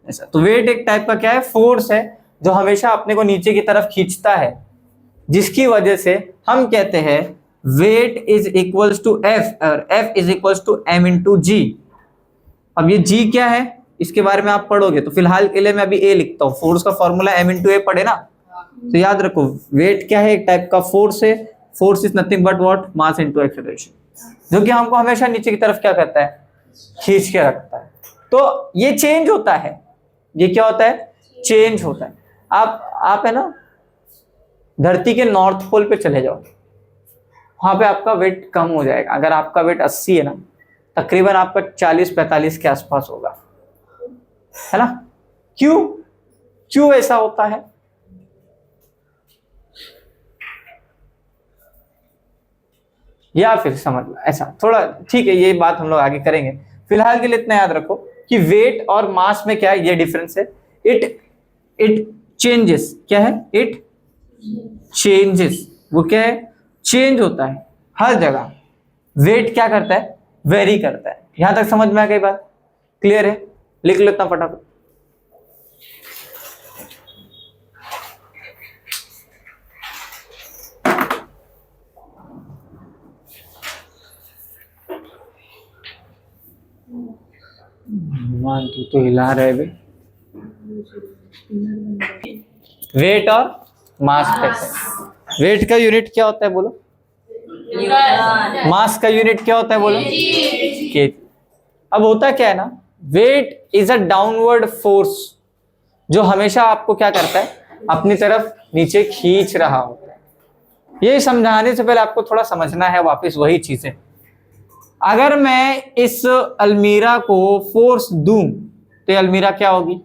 ऐसा। तो वेट एक टाइप का क्या है, फोर्स है, जो हमेशा अपने को नीचे की तरफ खींचता है, जिसकी वजह से हम कहते हैं weight is equals to F, और F is equals to M into G. अब ये जी क्या है, इसके बारे में आप पढ़ोगे, तो फिलहाल के लिए मैं अभी ए लिखता हूँ, फोर्स का फॉर्मूला एम इंटू ए पढ़े ना, तो याद रखो वेट क्या है, एक टाइप का फोर्स है, force is nothing but what, mass into acceleration, जो कि हमको हमेशा नीचे की तरफ क्या करता है, खींच के रखता है। तो ये चेंज होता है, ये क्या होता है, चेंज होता है। आप है ना धरती के नॉर्थ पोल पे चले जाओ, वहां पे आपका वेट कम हो जाएगा। अगर आपका वेट 80 है ना, तकरीबन आपका 40-45 के आसपास होगा, है ना। क्यों ऐसा होता है, या फिर समझ लो ऐसा थोड़ा, ठीक है, ये बात हम लोग आगे करेंगे। फिलहाल के लिए इतना याद रखो कि वेट और मास में क्या है, ये डिफरेंस है। इट चेंजेस, क्या है, इट चेंजेस, वो क्या है, चेंज होता है हर जगह। वेट क्या करता है, वेरी करता है। यहां तक समझ में आ गई बात, क्लियर है, लिख लो इतना फटाफट। मान तो हिला रहे भी, वेट और मास कहते हैं। वेट का यूनिट क्या होता है बोलो, मास का यूनिट क्या होता है बोलो, केजी। अब होता क्या है ना, weight is a downward force, जो हमेशा आपको क्या करता है, अपनी तरफ नीचे खींच रहा होता है। ये समझाने से पहले आपको थोड़ा समझना है वापस वही चीजें। अगर मैं इस अलमीरा को फोर्स दूं तो ये अलमीरा क्या होगी,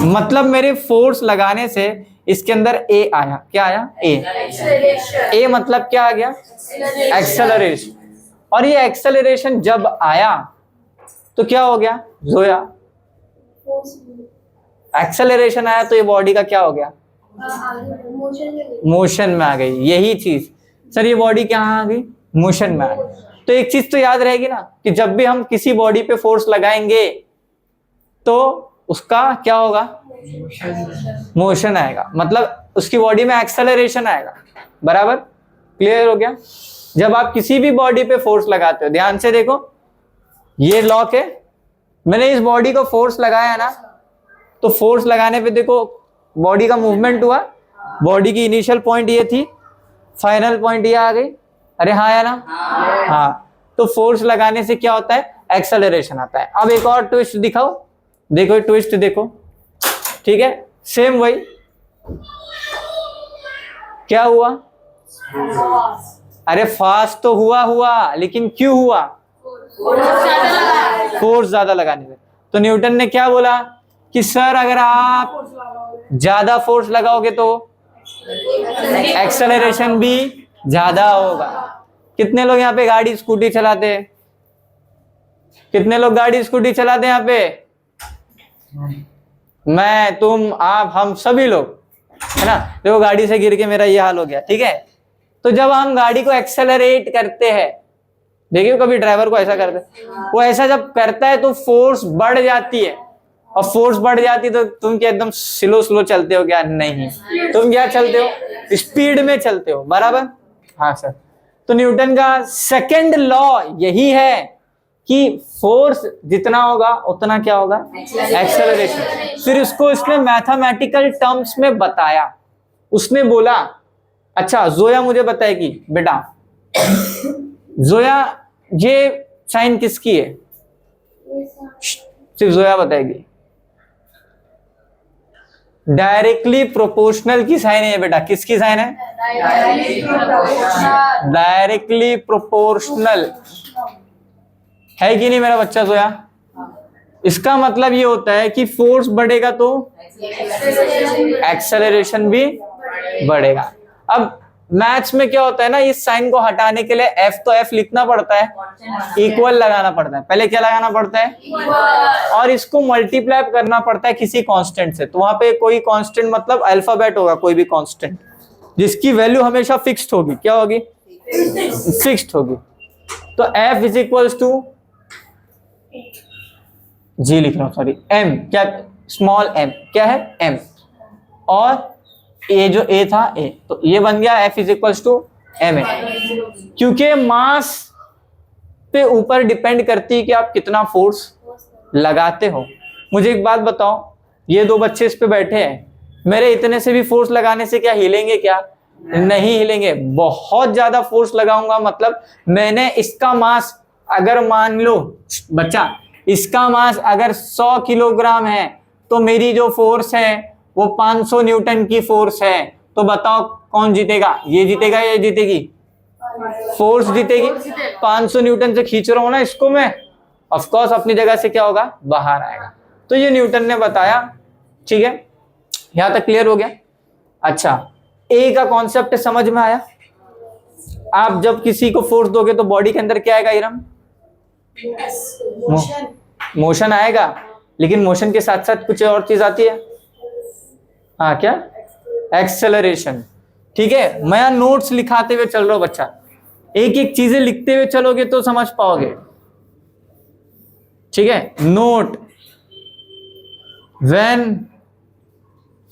मतलब मेरे फोर्स लगाने से इसके अंदर ए आया, क्या आया, ए मतलब क्या आ गया, एक्सेलरेशन। और ये एक्सेलरेशन जब आया तो क्या हो गया, जोया, एक्सेलरेशन आया तो ये बॉडी का क्या हो गया, मोशन में आ गई। यही चीज सर, ये बॉडी कहाँ आ गई, मोशन में आ गई। तो एक चीज तो याद रहेगी ना कि जब भी हम किसी बॉडी पे फोर्स लगाएंगे तो उसका क्या होगा, मोशन आएगा, मतलब उसकी बॉडी में एक्सेलरेशन आएगा, बराबर, क्लियर हो गया। जब आप किसी भी बॉडी पे फोर्स लगाते हो, ध्यान से देखो, ये लॉक है, मैंने इस बॉडी को फोर्स लगाया ना, तो फोर्स लगाने पे देखो बॉडी का मूवमेंट हुआ, बॉडी की इनिशियल पॉइंट ये थी, फाइनल पॉइंट ये आ गई, अरे हाँ या ना, हाँ। तो फोर्स लगाने से क्या होता है, एक्सेलरेशन आता है। अब एक और ट्विस्ट दिखाओ, देखो ट्विस्ट देखो, ठीक है, सेम वही। क्या हुआ? अरे फास्ट तो हुआ, लेकिन क्यों हुआ? फोर्स ज्यादा लगाने से। तो न्यूटन ने क्या बोला कि सर अगर आप ज्यादा फोर्स लगाओगे तो एक्सेलरेशन भी ज्यादा होगा। कितने लोग यहाँ पे गाड़ी स्कूटी चलाते हैं? कितने लोग गाड़ी स्कूटी चलाते हैं यहाँ पे? मैं, तुम, आप, हम सभी लोग, है ना। देखो गाड़ी से गिर के मेरा ये हाल हो गया, ठीक है। तो जब हम गाड़ी को एक्सेलरेट करते हैं, देखिए कभी ड्राइवर को ऐसा करते हैं, वो ऐसा जब करता है तो फोर्स बढ़ जाती है, और फोर्स बढ़ जाती है तो तुम क्या एकदम स्लो चलते हो क्या? नहीं, तुम क्या चलते हो? स्पीड में चलते हो, बराबर। हाँ सर। तो न्यूटन का सेकंड लॉ यही है कि फोर्स जितना होगा उतना क्या होगा? एक्सेलरेशन। फिर उसको इसने मैथमेटिकल टर्म्स में बताया। उसने बोला, अच्छा जोया मुझे बताएगी बेटा, जोया ये साइन किसकी है? सिर्फ जोया बताएगी। डायरेक्टली प्रोपोर्शनल की साइन है बेटा। किसकी साइन है? डायरेक्टली प्रोपोर्शनल है कि नहीं मेरा बच्चा जोया? इसका मतलब ये होता है कि फोर्स बढ़ेगा तो एक्सेलरेशन भी बढ़ेगा। अब मैथ्स में क्या होता है ना, इस साइन को हटाने के लिए एफ तो एफ लिखना पड़ता है, इक्वल लगाना पड़ता है। पहले क्या लगाना पड़ता है? और इसको मल्टीप्लाई करना पड़ता है किसी कांस्टेंट से। तो वहां पे कोई कांस्टेंट मतलब अल्फाबेट होगा, कोई भी कांस्टेंट जिसकी वैल्यू हमेशा फिक्स्ड होगी। क्या होगी? फिक्स्ड होगी। तो F is equals to G लिख रहा हूं, सॉरी, एम। क्या? Small M. क्या है? एम। और ए जो ए था ए, तो ये बन गया F is equals to M A. क्योंकि मास पे ऊपर डिपेंड करती है कि आप कितना फोर्स लगाते हो। मुझे एक बात बताओ, ये दो बच्चे इस पे बैठे हैं, मेरे इतने से भी फोर्स लगाने से क्या हिलेंगे? क्या नहीं हिलेंगे। बहुत ज्यादा फोर्स लगाऊंगा, मतलब मैंने इसका मास अगर मान लो बच्चा, इसका मास अगर 100 किलोग्राम है तो मेरी जो फोर्स है वो 500 न्यूटन की फोर्स है। तो बताओ कौन जीतेगा? ये जीतेगा या ये जीतेगी? फोर्स जीतेगी। 500 न्यूटन से खींच रहा हूं ना इसको मैं, ऑफ कोर्स अपनी जगह से क्या होगा? बाहर आएगा। तो ये न्यूटन ने बताया, ठीक है, यहां तक क्लियर हो गया। अच्छा, ए का कॉन्सेप्ट समझ में आया? आप जब किसी को फोर्स दोगे तो बॉडी के अंदर क्या आएगा इरम? मोशन आएगा, लेकिन मोशन के साथ साथ कुछ और चीज आती है। हाँ, क्या? एक्सेलरेशन। ठीक है, मैं नोट्स लिखाते हुए चल रहा हूं बच्चा, एक एक चीजें लिखते हुए चलोगे तो समझ पाओगे, ठीक है। Note, when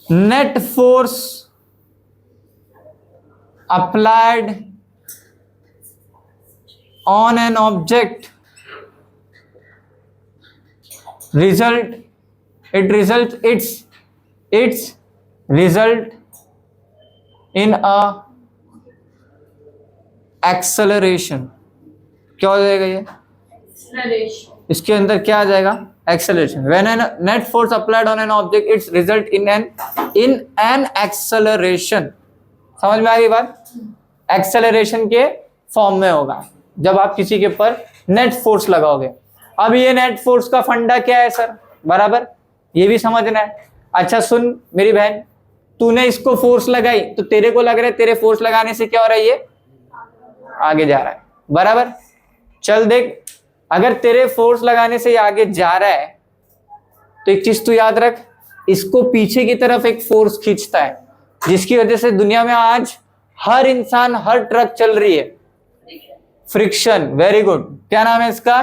net force applied on an object its result in a acceleration। क्या हो जाएगा ये? इसके अंदर क्या आ जाएगा? Acceleration. When a net force applied on an object, its result in an acceleration। समझ में आ गई बात? एक्सेलरेशन के फॉर्म में होगा जब आप किसी के ऊपर नेट फोर्स लगाओगे। अब ये नेट फोर्स का फंडा क्या है सर? बराबर, ये भी समझना है। अच्छा सुन मेरी बहन, तूने इसको फोर्स लगाई तो तेरे को लग रहा है तेरे फोर्स लगाने से क्या हो रहा है? ये आगे जा रहा है, बराबर। चल देख, अगर तेरे फोर्स लगाने से ये आगे जा रहा है तो एक चीज तू याद रख, इसको पीछे की तरफ एक फोर्स खींचता है, जिसकी वजह से दुनिया में आज हर इंसान, हर ट्रक चल रही है। फ्रिक्शन। Very good. क्या नाम है इसका?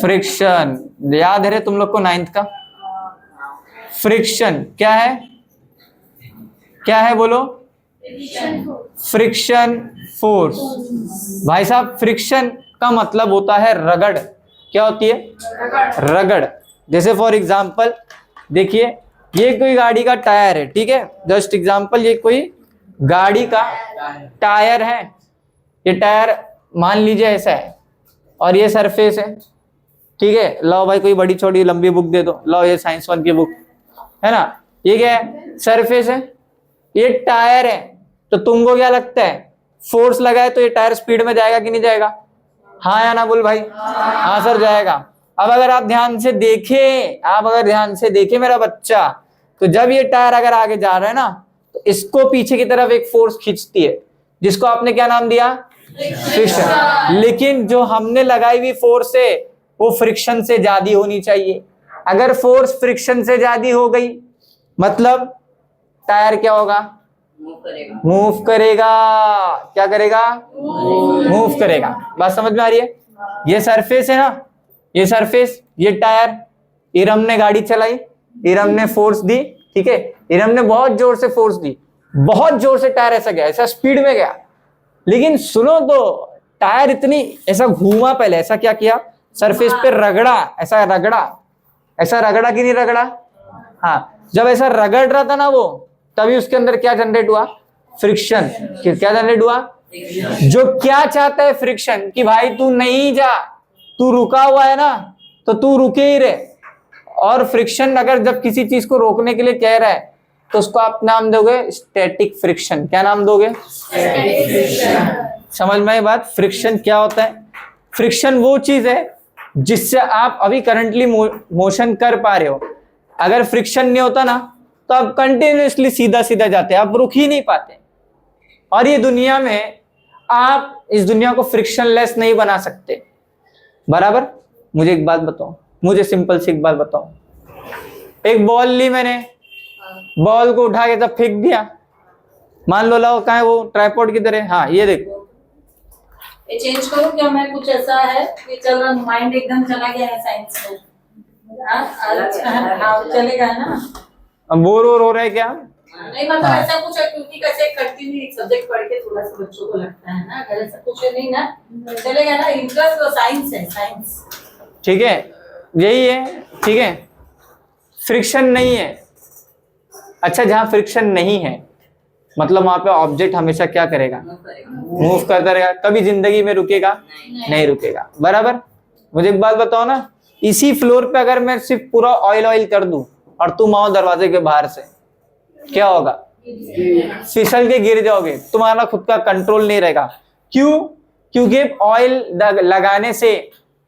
फ्रिक्शन। याद है रे तुम लोग को 9th का? फ्रिक्शन क्या है? क्या है बोलो? Friction force. भाई साहब, फ्रिक्शन का मतलब होता है रगड़। क्या होती है? रगड़। जैसे फॉर एग्जांपल देखिए, ये कोई गाड़ी का टायर है, ठीक है, जस्ट एग्जांपल, ये कोई गाड़ी का टायर है। ये टायर मान लीजिए ऐसा है और ये सरफेस है, ठीक है, लो भाई कोई बड़ी छोटी लंबी बुक दे दो, लो ये साइंस 1 की बुक है ना। ये क्या है? सरफेस है। ये टायर है। तो तुमको क्या लगता है, फोर्स लगाए तो ये टायर स्पीड में जाएगा कि नहीं जाएगा? हाँ या ना बोल भाई? हाँ सर जाएगा। अब अगर आप ध्यान से देखें मेरा बच्चा, तो जब ये टायर अगर आगे जा रहा है ना, तो इसको पीछे की तरफ एक फोर्स खींचती है, जिसको आपने क्या नाम दिया? फ्रिक्शन। लेकिन जो हमने लगाई हुई फोर्स है वो फ्रिक्शन से ज्यादा होनी चाहिए। अगर फोर्स फ्रिक्शन से ज्यादा हो गई मतलब टायर क्या होगा? मूव करेगा। क्या करेगा? मूव करेगा। बात समझ में आ रही है? ये सरफेस है ना, ये सरफेस, ये टायर, इरम ने गाड़ी चलाई, इरम ने फोर्स दी, ठीक है, इरम ने बहुत जोर से फोर्स दी, बहुत जोर से टायर ऐसा गया, ऐसा स्पीड में गया। लेकिन सुनो तो टायर इतनी ऐसा घूमा, पहले ऐसा क्या किया, सरफेस पे रगड़ा, ऐसा रगड़ा कि नहीं रगड़ा? हाँ, जब ऐसा रगड़ रहा था ना वो, तभी उसके अंदर क्या जनरेट हुआ? फ्रिक्शन। क्या जनरेट हुआ? जो क्या चाहता है फ्रिक्शन, कि भाई तू नहीं जा, तू रुका हुआ है ना, तो तू रुके ही रहे। और फ्रिक्शन अगर जब किसी चीज को रोकने के लिए कह रहा है, तो उसको आप नाम दोगे स्टैटिक फ्रिक्शन। क्या नाम दोगे? समझ में आई बात? फ्रिक्शन क्या होता है? फ्रिक्शन वो चीज है जिससे आप अभी करंटली मोशन कर पा रहे हो। अगर फ्रिक्शन नहीं होता ना, तो आप कंटिन्यूअसली सीधा सीधा जाते, आप रुक ही नहीं पाते। और ये दुनिया में आप इस दुनिया को फ्रिक्शनलेस नहीं बना सकते, बराबर? मुझे एक बात बताओ, मुझे सिंपल सी एक बात बताओ, एक बॉल ली मैंने, बॉल को उठा के तब फेंक दिया, मान लो लाओ कहाँ है वो, ट्राइपॉड की तरह। हाँ ये देखो, ये चेंज करो क्या? मैं कुछ ऐसा है कि चल रहा, माइंड एकदम चला गया है साइंस में। हाँ चलेगा ना? बोर हो रहा है क्या? नहीं मतलब ऐसा कुछ है, क्योंकि कैसे कंटिन्यू सब्जेक्ट पढ़ के थोड़ा सा बच्चों को लगता है ना, अगर ऐसा कुछ है नहीं ना, चलेगा ना? इंटरेस्ट तो साइंस है, साइंस। ठीक है, यही है, ठीक है। फ्रिक्शन नहीं है। अच्छा, जहां फ्रिक्शन नहीं है मतलब वहां पे ऑब्जेक्ट हमेशा क्या करेगा? मूव करता रहेगा। कभी जिंदगी में रुकेगा? नहीं रुकेगा, बराबर? मुझे एक बात बताओ ना, इसी फ्लोर पे अगर मैं सिर्फ पूरा ऑयल कर दूं और तुम आओ दरवाजे के बाहर से, क्या होगा? फिसल के गिर जाओगे, तुम्हारा खुद का कंट्रोल नहीं रहेगा। क्यों? क्योंकि ऑयल लगाने से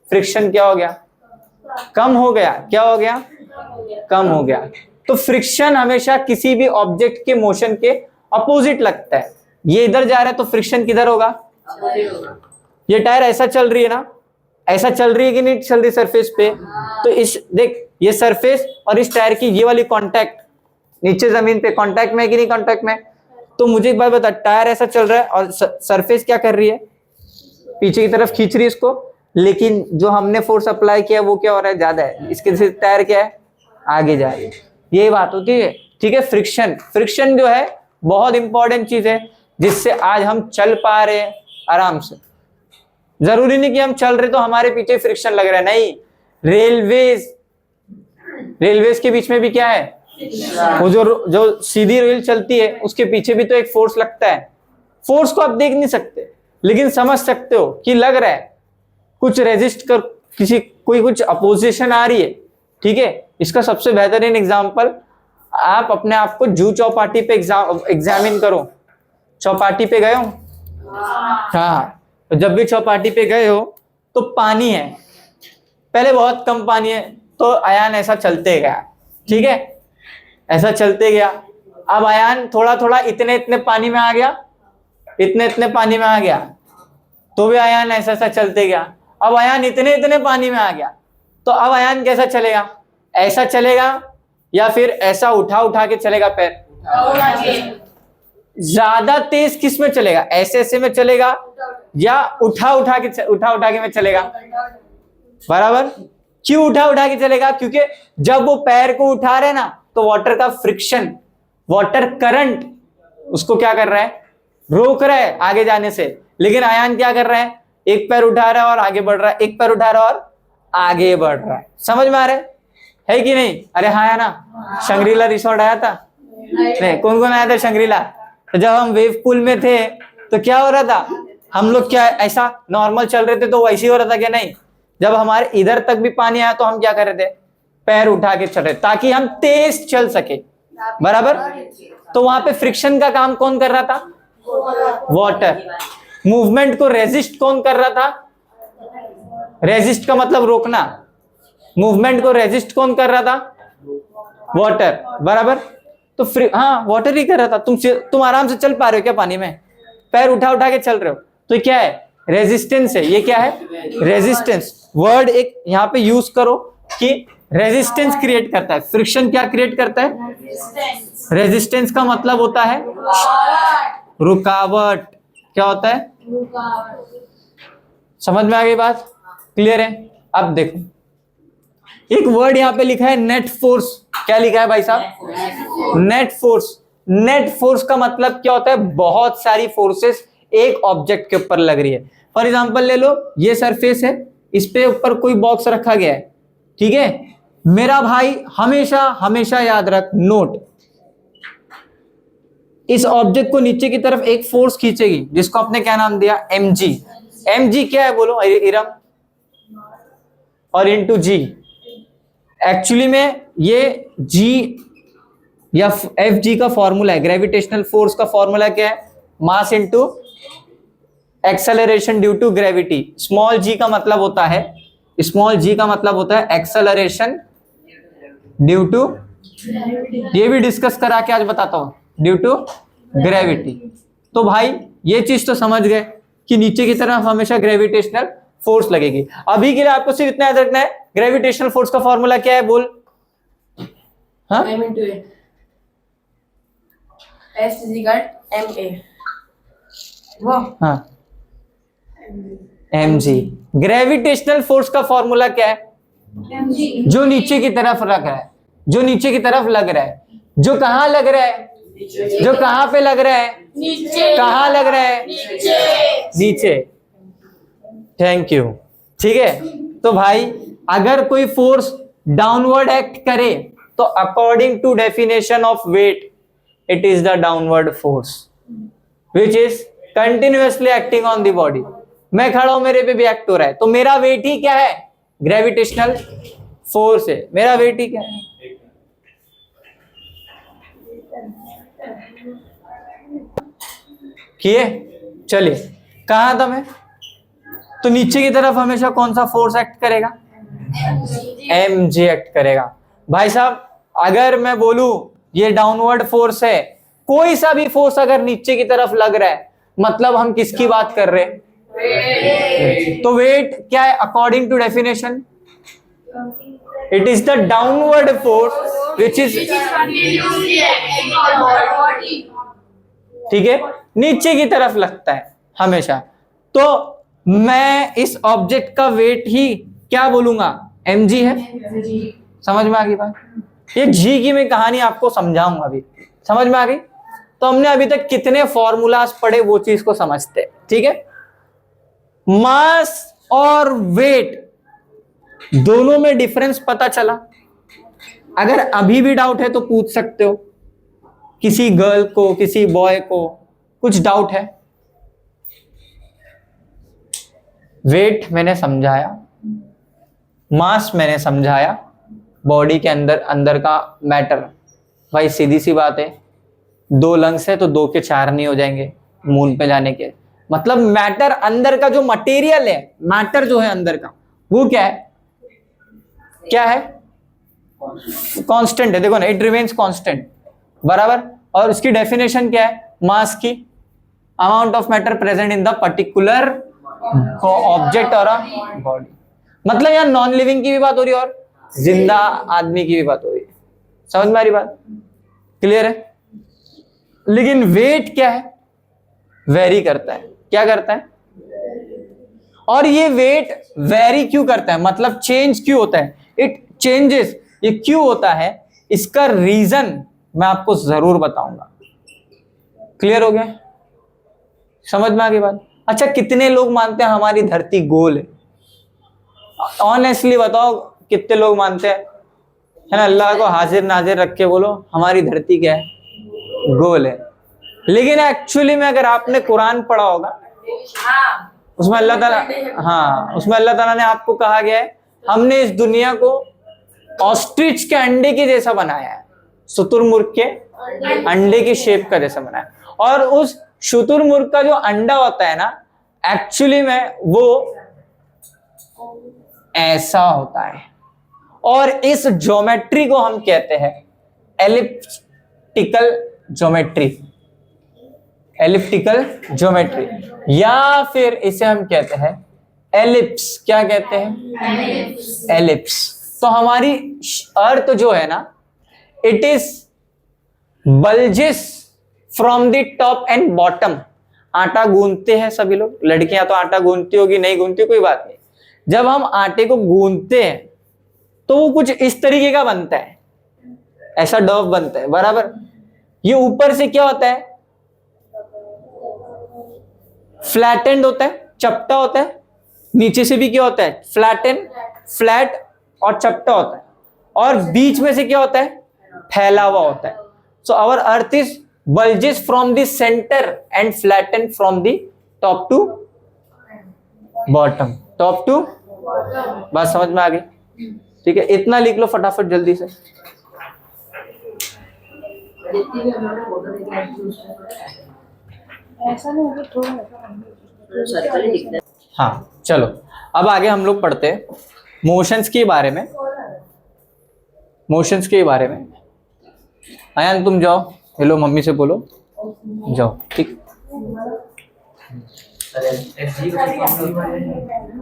फ्रिक्शन क्या हो गया? कम हो गया। क्या हो गया? कम हो गया। तो फ्रिक्शन हमेशा किसी भी ऑब्जेक्ट के मोशन के अपोजिट लगता है। ये इधर जा रहा है तो फ्रिक्शन किधर होगा? ये टायर ऐसा चल रही है ना, ऐसा चल रही है कि नहीं चल रही सरफेस पे? तो इस देख, ये सरफेस और इस टायर की ये वाली कांटेक्ट नीचे जमीन पे कांटेक्ट में है कि नहीं कांटेक्ट में? तो मुझे एक बात बता, टायर ऐसा चल रहा है और सरफेस क्या कर रही है? पीछे की तरफ खींच रही है इसको, लेकिन जो हमने फोर्स अप्लाई किया वो क्या हो रहा है? ज्यादा है। इसके से टायर क्या है? आगे जा रही है। ये बात होती है, ठीक है। फ्रिक्शन जो है बहुत इंपॉर्टेंट चीज है, जिससे आज हम चल पा रहे हैं आराम से। जरूरी नहीं कि हम चल रहे तो हमारे पीछे फ्रिक्शन लग रहा है, नहीं। रेलवेज के बीच में भी क्या है? वो जो सीधी रेल चलती है उसके पीछे भी तो एक फोर्स लगता है। फोर्स को आप देख नहीं सकते, लेकिन समझ सकते हो कि लग रहा है कुछ रेजिस्ट कर, कोई कुछ अपोजिशन आ रही है, ठीक है। इसका सबसे बेहतरीन एग्जांपल, आप अपने आप को जू चौपाटी पे एग्जामिन करो। चौपाटी पे गए हो? हाँ, तो जब भी चौपाटी पे गए हो तो पानी है, पहले बहुत कम पानी है, तो अयान ऐसा चलते गया, ठीक है, ऐसा चलते गया। अब अयान थोड़ा थोड़ा इतने इतने पानी में आ गया, इतने इतने पानी में आ गया, तो भी अयान ऐसा ऐसा चलते गया। अब अयान इतने इतने पानी में आ गया, तो अब अयान कैसा चलेगा? ऐसा चलेगा या फिर ऐसा उठा उठा के चलेगा पैर? ज्यादा तेज किस में चलेगा? ऐसे ऐसे में चलेगा या उठा उठा के में चलेगा? बराबर। क्यों उठा उठा के चलेगा? क्योंकि जब वो पैर को उठा रहे ना, तो वाटर का फ्रिक्शन, वाटर करंट उसको क्या कर रहा है? रोक रहा है आगे जाने से। लेकिन अयान क्या कर रहा है? एक पैर उठा रहा है और आगे बढ़ रहा है, एक पैर उठा रहा है और आगे बढ़ रहा है। समझ में आ रहा है कि नहीं? अरे हाँ है ना। शंग्रीला रिसोर्ट आया था? नहीं। कौन कौन आया था शंग्रीला? तो जब हम वेव पूल में थे तो क्या हो रहा था? हम लोग क्या ऐसा नॉर्मल चल रहे थे तो वैसे ही हो रहा था क्या? नहीं। जब हमारे इधर तक भी पानी आया तो हम क्या कर रहे थे, पैर उठा के चल रहे ताकि हम तेज चल सके, बराबर। तो वहां पे फ्रिक्शन का काम कौन कर रहा था, वाटर। मूवमेंट को रेजिस्ट कौन कर रहा था, रेजिस्ट का मतलब रोकना, मूवमेंट को रेजिस्ट कौन कर रहा था, वाटर, बराबर। तो हाँ वाटर ही कर रहा था। तुम आराम से चल पा रहे हो क्या पानी में, पैर उठा उठा के चल रहे हो, तो क्या है, रेजिस्टेंस है। ये क्या है, रेजिस्टेंस। वर्ड एक यहाँ पे यूज करो कि रेजिस्टेंस क्रिएट करता है। फ्रिक्शन क्या क्रिएट करता है, रेजिस्टेंस का मतलब होता है रुकावट। क्या होता है, समझ में आ गई बात, क्लियर है। अब देखो एक वर्ड यहाँ पे लिखा है नेट फोर्स। क्या लिखा है भाई साहब, नेट फोर्स। नेट फोर्स का मतलब क्या होता है, बहुत सारी फोर्सेस एक ऑब्जेक्ट के ऊपर लग रही है। फॉर एग्जांपल ले लो, ये सरफेस है, इस पे ऊपर कोई बॉक्स रखा गया है, ठीक है। मेरा भाई हमेशा हमेशा याद रख, नोट, इस ऑब्जेक्ट को नीचे की तरफ एक फोर्स खींचेगी जिसको आपने क्या नाम दिया, mg। mg क्या है बोलो इरम, और इनटू g। एक्चुअली में ये g या fg का फॉर्मूला है, ग्रेविटेशनल फोर्स का फॉर्मूला क्या है, mass into acceleration due to gravity. Small g का मतलब होता है, स्मॉल g का मतलब होता है एक्सेलरेशन ड्यू टू, ये भी डिस्कस करा के आज बताता हूं, ड्यू टू ग्रेविटी। तो भाई ये चीज तो समझ गए कि नीचे की तरफ हमेशा ग्रेविटेशनल फोर्स लगेगी। अभी के लिए आपको सिर्फ इतना याद रखना है, ग्रेविटेशनल फोर्स का फॉर्मूला क्या है, बोल। हाँ, हाँ, mg। ग्रेविटेशनल फोर्स का फॉर्मूला क्या है, जो नीचे की तरफ लग रहा है, जो नीचे की तरफ लग रहा है, जो कहां लग रहा है, जो कहां पे लग रहा है, नीचे। कहां लग रहा है, नीचे। नीचे। थैंक यू, ठीक है। तो भाई अगर कोई फोर्स डाउनवर्ड एक्ट करे तो according to definition of weight it is the downward force which is continuously acting on the body. मैं खड़ा हूं, मेरे पे भी एक्ट हो रहा है, तो मेरा वेट ही क्या है, ग्रेविटेशनल फोर्स है। मेरा वेट ही क्या है, किए, चलिए कहां था मैं, तो नीचे की तरफ हमेशा कौन सा फोर्स एक्ट करेगा, mg एक्ट करेगा। भाई साहब अगर मैं बोलूं ये डाउनवर्ड फोर्स है, कोई सा भी फोर्स अगर नीचे की तरफ लग रहा है, मतलब हम किसकी बात कर रहे हैं, तो वेट क्या है, according to definition it is the downward force which is, ठीक है, नीचे की तरफ लगता है हमेशा। तो मैं इस ऑब्जेक्ट का वेट ही क्या बोलूंगा, mg है। समझ में आ गई बात, ये g की मैं कहानी आपको समझाऊंगा अभी, समझ में आ गई। तो हमने अभी तक कितने फॉर्मूलाज पढ़े वो चीज को समझते, ठीक है। मास और वेट दोनों में डिफरेंस पता चला। अगर अभी भी डाउट है तो पूछ सकते हो, किसी गर्ल को, किसी बॉय को कुछ डाउट है। वेट मैंने समझाया, मास मैंने समझाया, बॉडी के अंदर अंदर का मैटर। भाई सीधी सी बात है, 2 लंग्स है तो 2 के 4 नहीं हो जाएंगे मून पे जाने के, मतलब मैटर अंदर का जो मटेरियल है, मैटर जो है अंदर का, वो क्या है, क्या है, कांस्टेंट है। देखो ना, इट रिमेन्स कांस्टेंट, बराबर। और इसकी डेफिनेशन क्या है, मास की, amount of matter present in the particular object और बॉडी। मतलब यार नॉन लिविंग की भी बात हो रही है और जिंदा आदमी की भी बात हो रही है। समझ में आ रही बात, क्लियर है। लेकिन वेट क्या है, वेरी करता है। क्या करता है, और ये वेट वेरी क्यों करता है, मतलब चेंज क्यों होता है, इट चेंजेस, ये क्यों होता है, इसका रीजन मैं आपको जरूर बताऊंगा। क्लियर हो गया, समझ में आ गई बात। अच्छा, कितने लोग मानते हैं हमारी धरती गोल है, ऑनेस्टली बताओ कितने लोग मानते हैं, है ना। अल्लाह को हाजिर नाजिर रख के बोलो हमारी धरती क्या है, गोल है। लेकिन एक्चुअली में अगर आपने कुरान पढ़ा होगा, उसमें अल्लाह ताला, हाँ उसमें अल्लाह ताला ने आपको कहा गया है हमने इस दुनिया को ऑस्ट्रिच के अंडे के जैसा बनाया है, शुतुरमुर्ग के अंडे की शेप का जैसा बनाया है। और उस शुतुरमुर्ग का जो अंडा होता है ना, एक्चुअली में वो ऐसा होता है। और इस ज्योमेट्री को हम कहते हैं एलिप्टिकल ज्योमेट्री, एलिप्टिकल ज्योमेट्री, या फिर इसे हम कहते हैं एलिप्स। क्या कहते हैं? एलिप्स। तो हमारी अर्थ जो है ना, it is bulges from the top and bottom. आटा गूंथते हैं सभी लोग, लड़कियां तो आटा गूंथती होगी, नहीं गूंथती कोई बात नहीं। जब हम आटे को गूंथते हैं तो वो कुछ इस तरीके का बनता है, ऐसा डव बनता है, बराबर। ये ऊपर से क्या होता है? फ्लैटेंड होता है, चपटा होता है। नीचे से भी क्या होता है? फ्लैट और चपटा होता है। और बीच में से क्या होता है? फैला हुआ होता है। So our earth is bulges from the center and flatten from the top to bottom, top to बात समझ में आ गई? ठीक है, इतना लिख लो फटाफट जल्दी से। हाँ चलो, अब आगे हम लोग पढ़ते हैं मोशंस के बारे में। मोशंस के बारे में आयान तुम जाओ, हेलो मम्मी से बोलो, जाओ। ठीक,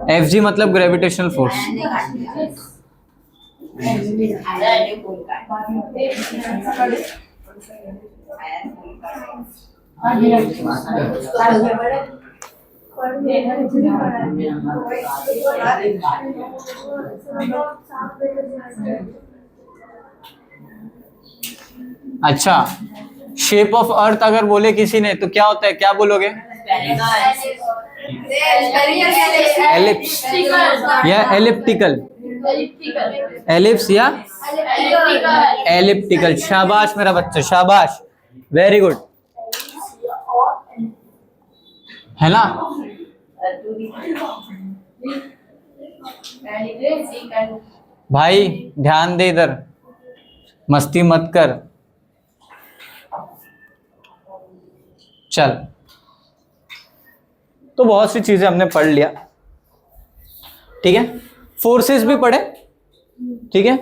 एफ जी मतलब ग्रेविटेशनल फोर्स। अच्छा, शेप ऑफ अर्थ अगर बोले किसी ने तो क्या होता है? क्या बोलोगे? एलिप्स या एलिप्टिकल? एलिप्स या एलिप्टिकल। शाबाश मेरा बच्चा, शाबाश, वेरी गुड, है ना? भाई ध्यान दे इधर, मस्ती मत कर। चल, तो बहुत सी चीजें हमने पढ़ लिया, ठीक है। फोर्सेस भी पढ़े, ठीक है,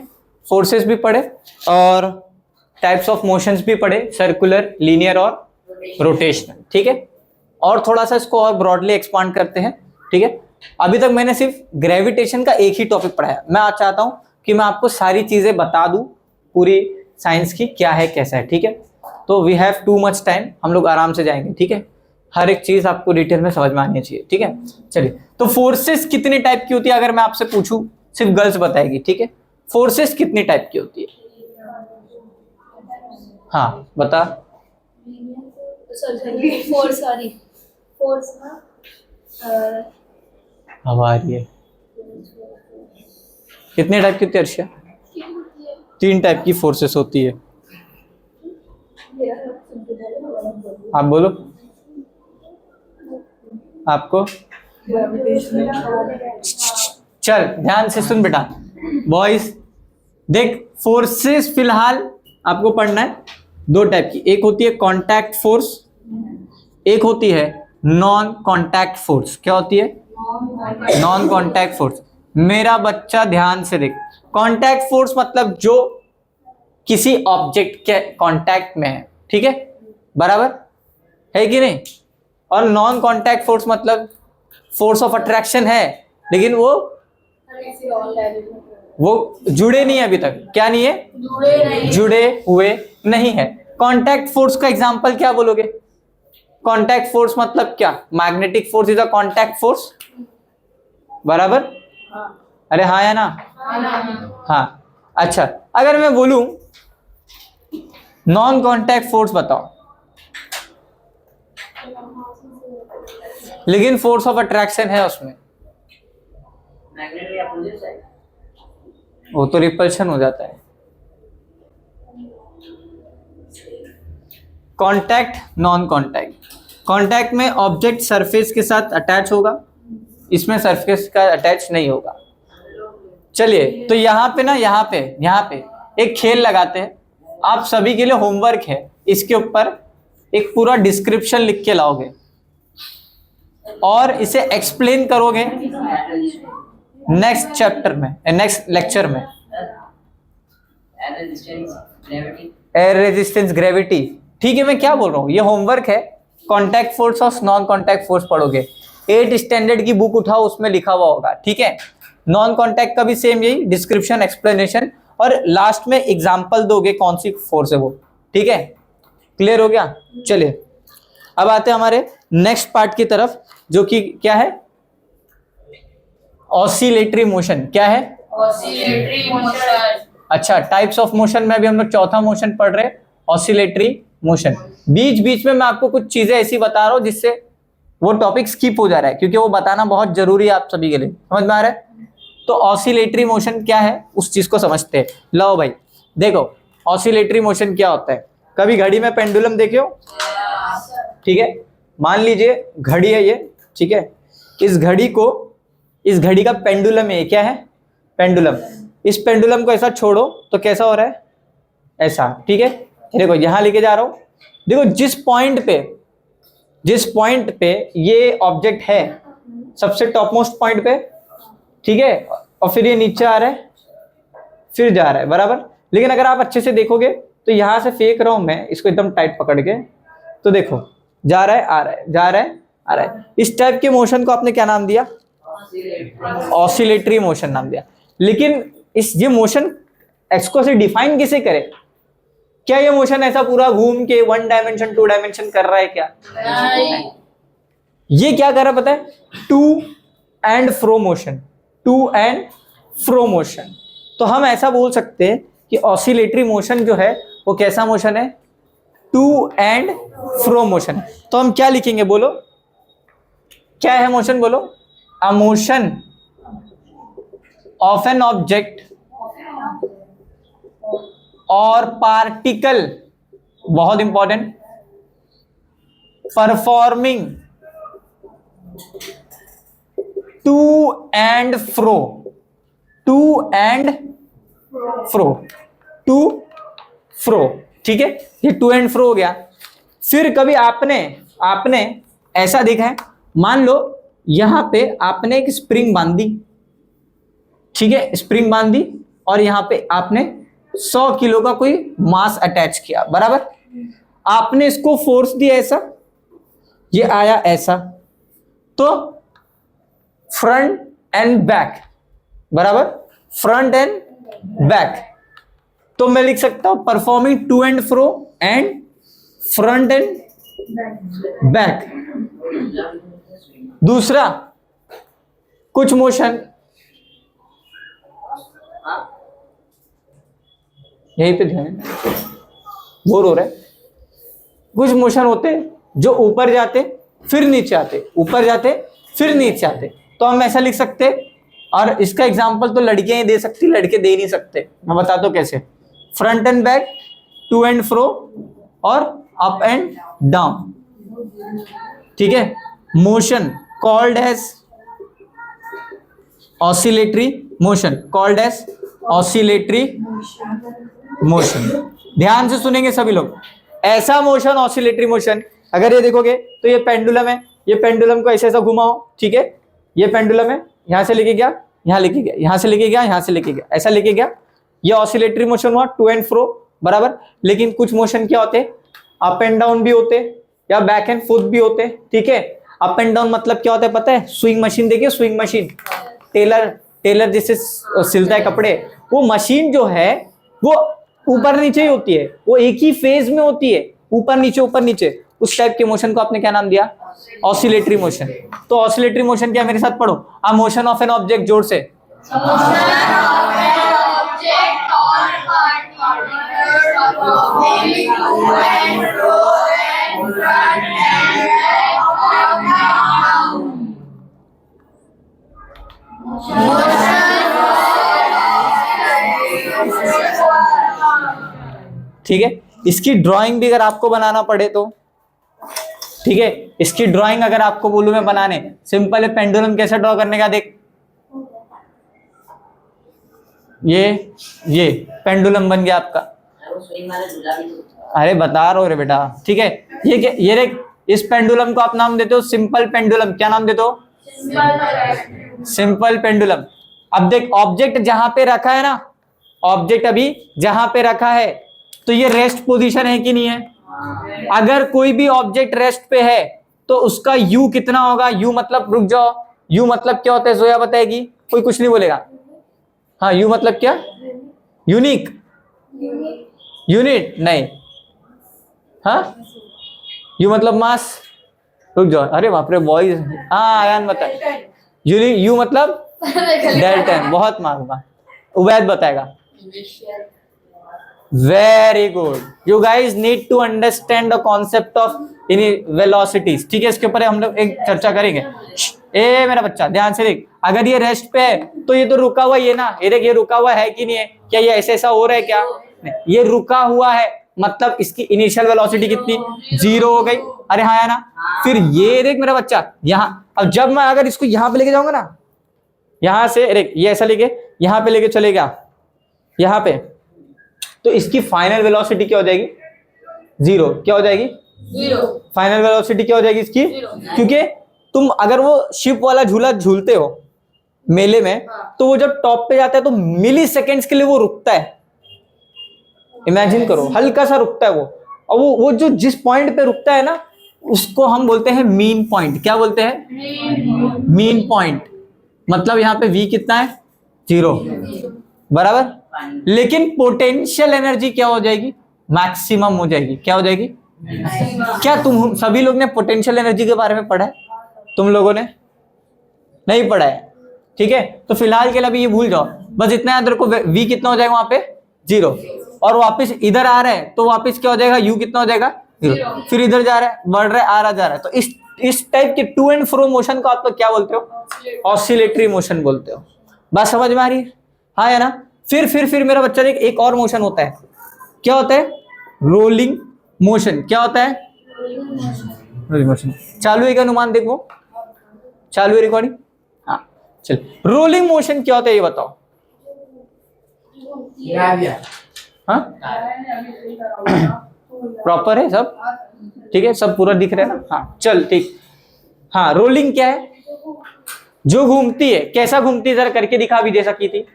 फोर्सेस भी पढ़े और टाइप्स ऑफ मोशंस भी पढ़े, सर्कुलर, लीनियर और रोटेशनल, ठीक है। और थोड़ा सा इसको और ब्रॉडली एक्सपांड करते हैं, ठीक है। अभी तक मैंने सिर्फ ग्रेविटेशन का एक ही टॉपिक पढ़ाया। मैं आज चाहता हूं कि मैं आपको सारी चीजें बता दूं, पूरी साइंस की क्या है कैसा है, ठीक है। तो we have too much time, हम लोग आराम से जाएंगे, ठीक है। हर एक चीज आपको डिटेल में समझ में आनी चाहिए, ठीक है। चलिए, तो फोर्सेस कितने टाइप की होती है अगर मैं आपसे पूछूं, सिर्फ गर्ल्स बताएगी, ठीक है। फोर्सेस कितनी टाइप की होती है? हाँ बता। हवा आ रही है। कितने टाइप की होती है अर्षा? 3 टाइप की फोर्सेस होती है। आप बोलो, आपको? चल ध्यान से सुन बेटा, बॉयज देख, फोर्सेस फिलहाल आपको पढ़ना है 2 टाइप की। एक होती है कांटेक्ट फोर्स, एक होती है नॉन कांटेक्ट फोर्स। क्या होती है? Non contact force. मेरा बच्चा ध्यान से देख, कांटेक्ट फोर्स मतलब जो किसी ऑब्जेक्ट के कांटेक्ट में है, ठीक है, बराबर है कि नहीं। और नॉन कांटेक्ट फोर्स मतलब फोर्स ऑफ अट्रैक्शन है, लेकिन वो जुड़े नहीं है अभी तक। क्या नहीं है? जुड़े हुए नहीं है। कांटेक्ट फोर्स का एग्जांपल क्या बोलोगे? कांटेक्ट फोर्स मतलब क्या? Magnetic force is a contact force, बराबर? अरे हाँ या ना? हाँ। अच्छा, अगर मैं बोलूं नॉन कांटेक्ट फोर्स बताओ, लेकिन फोर्स ऑफ अट्रैक्शन है उसमें, वो तो रिपल्शन हो जाता है। Contact, non contact. कांटेक्ट में ऑब्जेक्ट सरफेस के साथ अटैच होगा, इसमें सरफेस का अटैच नहीं होगा। चलिए, तो यहाँ पे ना, यहाँ पे एक खेल लगाते हैं। आप सभी के लिए होमवर्क है, इसके ऊपर एक पूरा डिस्क्रिप्शन लिख के लाओगे और इसे एक्सप्लेन करोगे नेक्स्ट चैप्टर में, नेक्स्ट लेक्चर में। एयर रेजिस्टेंस ग्रेविटी, ठीक है। मैं क्या बोल रहा हूँ, ये होमवर्क है। कॉन्टैक्ट फोर्स और नॉन कॉन्टैक्ट फोर्स पढ़ोगे। 8 स्टैंडर्ड की बुक उठाओ, उसमें लिखा हुआ होगा, ठीक है। नॉन कॉन्टैक्ट का भी सेम यही, डिस्क्रिप्शन, एक्सप्लेनेशन और लास्ट में एग्जाम्पल दोगे कौन सी फोर्स है वो, ठीक है। क्लियर हो गया? चलिए अब आते हैं हमारे नेक्स्ट पार्ट की तरफ, जो कि क्या है, ऑसिलेटरी मोशन। क्या है? Oscillatory motion. अच्छा, टाइप्स ऑफ मोशन में अभी हम लोग चौथा मोशन पढ़ रहे हैं, ऑसिलेटरी मोशन। बीच बीच में मैं आपको कुछ चीजें ऐसी बता रहा हूं जिससे वो टॉपिक स्किप हो जा रहा है, क्योंकि वो बताना बहुत जरूरी है आप सभी के लिए। समझ में आ रहा है? तो ऑसिलेटरी मोशन क्या है उस चीज को समझते हैं। लो भाई देखो, ऑसिलेटरी मोशन क्या होता है। कभी घड़ी में पेंडुलम देखे हो? ठीक है, मान लीजिए घड़ी है ये, ठीक है। इस घड़ी का पेंडुलम है, क्या है? पेंडुलम। इस पेंडुलम को ऐसा छोड़ो तो कैसा हो रहा है? ऐसा, ठीक है। देखो यहां लेके जा रहा हूं, देखो जिस पॉइंट पे ये ऑब्जेक्ट है, सबसे टॉप मोस्ट पॉइंट पे, ठीक है, और फिर ये नीचे आ रहा है, फिर जा रहा है, बराबर। लेकिन अगर आप अच्छे से देखोगे तो यहां से फेंक रहा हूं मैं इसको एकदम टाइट पकड़ के, तो देखो जा रहा है, आ रहा है, जा रहा है, आ रहा है। इस टाइप के मोशन को आपने क्या नाम दिया? ऑसिलेटरी मोशन नाम दिया। लेकिन ये मोशन इसको से डिफाइन कैसे करें? क्या ये मोशन ऐसा पूरा घूम के 1 डायमेंशन 2 डायमेंशन कर रहा है क्या? नहीं। ये क्या कर रहा है पता है? To and fro motion, to and fro motion. तो हम ऐसा बोल सकते हैं कि ऑसिलेटरी मोशन जो है वो कैसा मोशन है? To and fro motion. तो हम क्या लिखेंगे बोलो? क्या है मोशन बोलो? A motion of an object और पार्टिकल, बहुत important, performing to and fro, to and fro, to fro, ठीक है। ये टू एंड फ्रो हो गया। फिर कभी आपने ऐसा देखा है, मान लो यहां पे आपने एक स्प्रिंग बांध दी, ठीक है, स्प्रिंग बांध दी, और यहां पे आपने 100 किलो का कोई मास अटैच किया, बराबर। आपने इसको फोर्स दिया ऐसा, ये आया ऐसा, तो फ्रंट एंड बैक, बराबर, फ्रंट एंड बैक। तो मैं लिख सकता हूं performing to and fro and front and back. दूसरा, कुछ मोशन यहीं पे ध्यान, बोर हो रहा है। कुछ मोशन होते हैं जो ऊपर जाते फिर नीचे आते, ऊपर जाते फिर नीचे आते, तो हम ऐसा लिख सकते। और इसका एग्जांपल तो लड़कियां ही दे सकती, लड़के दे नहीं सकते। मैं बताता हूं कैसे। Front and back, to and fro और अप एंड डाउन, ठीक है। Motion called as oscillatory motion, called as oscillatory motion. ध्यान से सुनेंगे सभी लोग। ऐसा मोशन ऑसिलेटरी मोशन, अगर ये देखोगे तो ये पेंडुलम है, ये पेंडुलम को ऐसे ऐसा घुमाओ, ठीक है। ये पेंडुलम है, यहां से लेके गया, यहां लेके गया, यहां से लेके गया, यहां से लेके गया, ऐसा लेके गया। ये ऑसिलेटरी मोशन हुआ, टू एंड फ्रो, बराबर। लेकिन कुछ मोशन क्या होते हैं? अप एंड डाउन भी होते या बैक एंड फोर्थ भी होते, ठीक है। अप एंड डाउन मतलब क्या होता है पता है? स्विंग मशीन देखिए, स्विंग मशीन, टेलर जैसे सिलता है कपड़े, वो मशीन जो है वो ऊपर नीचे ही होती है, वो एक ही फेज में होती है, ऊपर नीचे। उस टाइप के मोशन को आपने क्या नाम दिया? Oscillatory motion. तो ऑसिलेटरी मोशन क्या, मेरे साथ पढ़ो। अ मोशन ऑफ एन ऑब्जेक्ट, जोर से। ठीक है, इसकी ड्राइंग भी अगर आपको बनाना पड़े तो, ठीक है। इसकी ड्राइंग अगर आपको बोलूं मैं बनाने, सिंपल है। पेंडुलम कैसे ड्रॉ करने का देख, ये पेंडुलम बन गया आपका। अरे बता रहा हूँ रे बेटा, ठीक है। ये देख, इस पेंडुलम को आप नाम देते हो सिंपल पेंडुलम। क्या नाम देते हो? Simple pendulum. अब देख, ऑब्जेक्ट जहां पे रखा है ना, ऑब्जेक्ट अभी जहां पे रखा है, तो ये रेस्ट पोजीशन है कि नहीं है? अगर कोई भी ऑब्जेक्ट रेस्ट पे है तो उसका यू कितना होगा? यू मतलब, रुक जाओ, यू मतलब क्या होता है? जोया बताएगी, कोई कुछ नहीं बोलेगा। हाँ, यू मतलब क्या? यूनिक, यूनिट नहीं। हाँ, यू मतलब मास। रुक जाओ, अरे बाप रे बॉयज। हाँ आयान बता, यू मतलब डेल्टन। बहुत मांगा, उबैद बताएगा। Very good, you guys need to understand the concept of velocities, ठीक है। इसके ऊपर हम लोग एक चर्चा करेंगे। ए मेरा बच्चा ध्यान से देख, अगर ये रेस्ट पे है तो ये तो रुका हुआ ही है ना। ये देख, ये रुका हुआ है कि नहीं है? क्या ये ऐसे ऐसा हो रहा है क्या? नहीं, ये रुका हुआ है, मतलब इसकी इनिशियल वेलोसिटी कितनी? 0 हो गई। अरे हाँ है ना। फिर ये देख मेरा बच्चा, यहाँ, अब जब मैं अगर इसको यहाँ पे लेके जाऊंगा ना, यहां से देख, ये ऐसा लेके यहाँ पे लेके चलेगा, यहाँ पे, तो इसकी फाइनल वेलोसिटी क्या हो जाएगी? 0। क्या हो जाएगी? 0। फाइनल वेलोसिटी क्या हो जाएगी इसकी? क्योंकि तुम अगर वो शिप वाला झूला झूलते हो मेले में, तो वो जब टॉप पे जाता है तो मिली सेकेंड्स के लिए वो रुकता है। इमेजिन करो, हल्का सा रुकता है वो, और वो जो जिस पॉइंट पे रुकता है ना, उसको हम बोलते हैं मीन पॉइंट। क्या बोलते हैं? Mean point. मतलब यहाँ पे v कितना है? 0, बराबर। लेकिन पोटेंशियल एनर्जी क्या हो जाएगी? मैक्सिमम हो जाएगी। क्या हो जाएगी? क्या तुम सभी लोग ने पोटेंशियल एनर्जी के बारे में पढ़ा है? तुम लोगों ने नहीं पढ़ा है, ठीक है। तो फिलहाल के लिए अभी ये भूल जाओ, बस इतना याद रखो, v कितना हो जाएगा वहां पे? 0। और वापस इधर आ रहा है तो वापस क्या हो जाएगा? u कितना हो जाएगा? 0। फिर इधर जा रहा है, बढ़ रहा है, आ रहा जा रहा है। तो इस टाइप के टू एंड फ्रो मोशन को आप लोग क्या बोलते हो? ऑसिलेटरी मोशन बोलते हो। बात समझ में आ रही है? हाँ है ना। फिर मेरा बच्चा देख, एक और मोशन होता है। क्या होता है? Rolling motion. क्या होता है? Rolling motion. चालू है क्या अनुमान? देखो चालू है रिकॉर्डिंग। हाँ चल, रोलिंग मोशन क्या होता है ये बताओ। हाँ प्रॉपर है सब, ठीक है, सब पूरा दिख रहा है ना? हाँ चल ठीक। हाँ, रोलिंग क्या है? जो घूमती है। कैसा घूमती है जरा करके दिखा, भी दे सकी थी।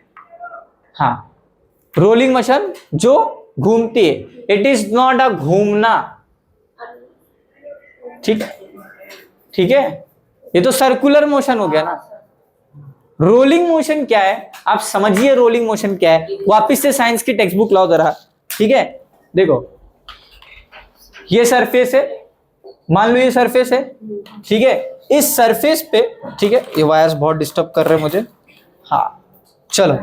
हाँ, रोलिंग मोशन जो घूमती है। इट इज नॉट अ घूमना, ठीक है, ठीक है। ये तो सर्कुलर मोशन हो गया ना। रोलिंग मोशन क्या है आप समझिए। रोलिंग मोशन क्या है, वापिस से साइंस की टेक्स्ट बुक लाओ जरा, ठीक है। देखो ये सरफेस है, मान लो ये सरफेस है, ठीक है। इस सरफेस पे, ठीक है, ये वायर्स बहुत डिस्टर्ब कर रहे हैं मुझे। हाँ चलो,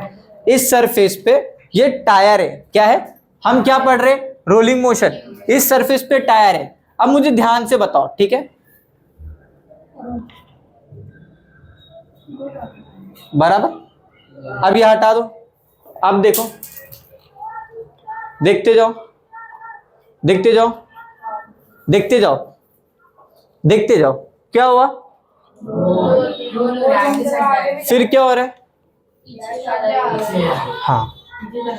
इस सरफेस पे ये टायर है। क्या है? हम क्या पढ़ रहे? Rolling motion. इस सरफेस पे टायर है। अब मुझे ध्यान से बताओ, ठीक है, बराबर। अब ये हटा दो। अब देखो, देखते जाओ, देखते जाओ, देखते जाओ, देखते जाओ, क्या हुआ? फिर क्या हो रहा है? हाँ,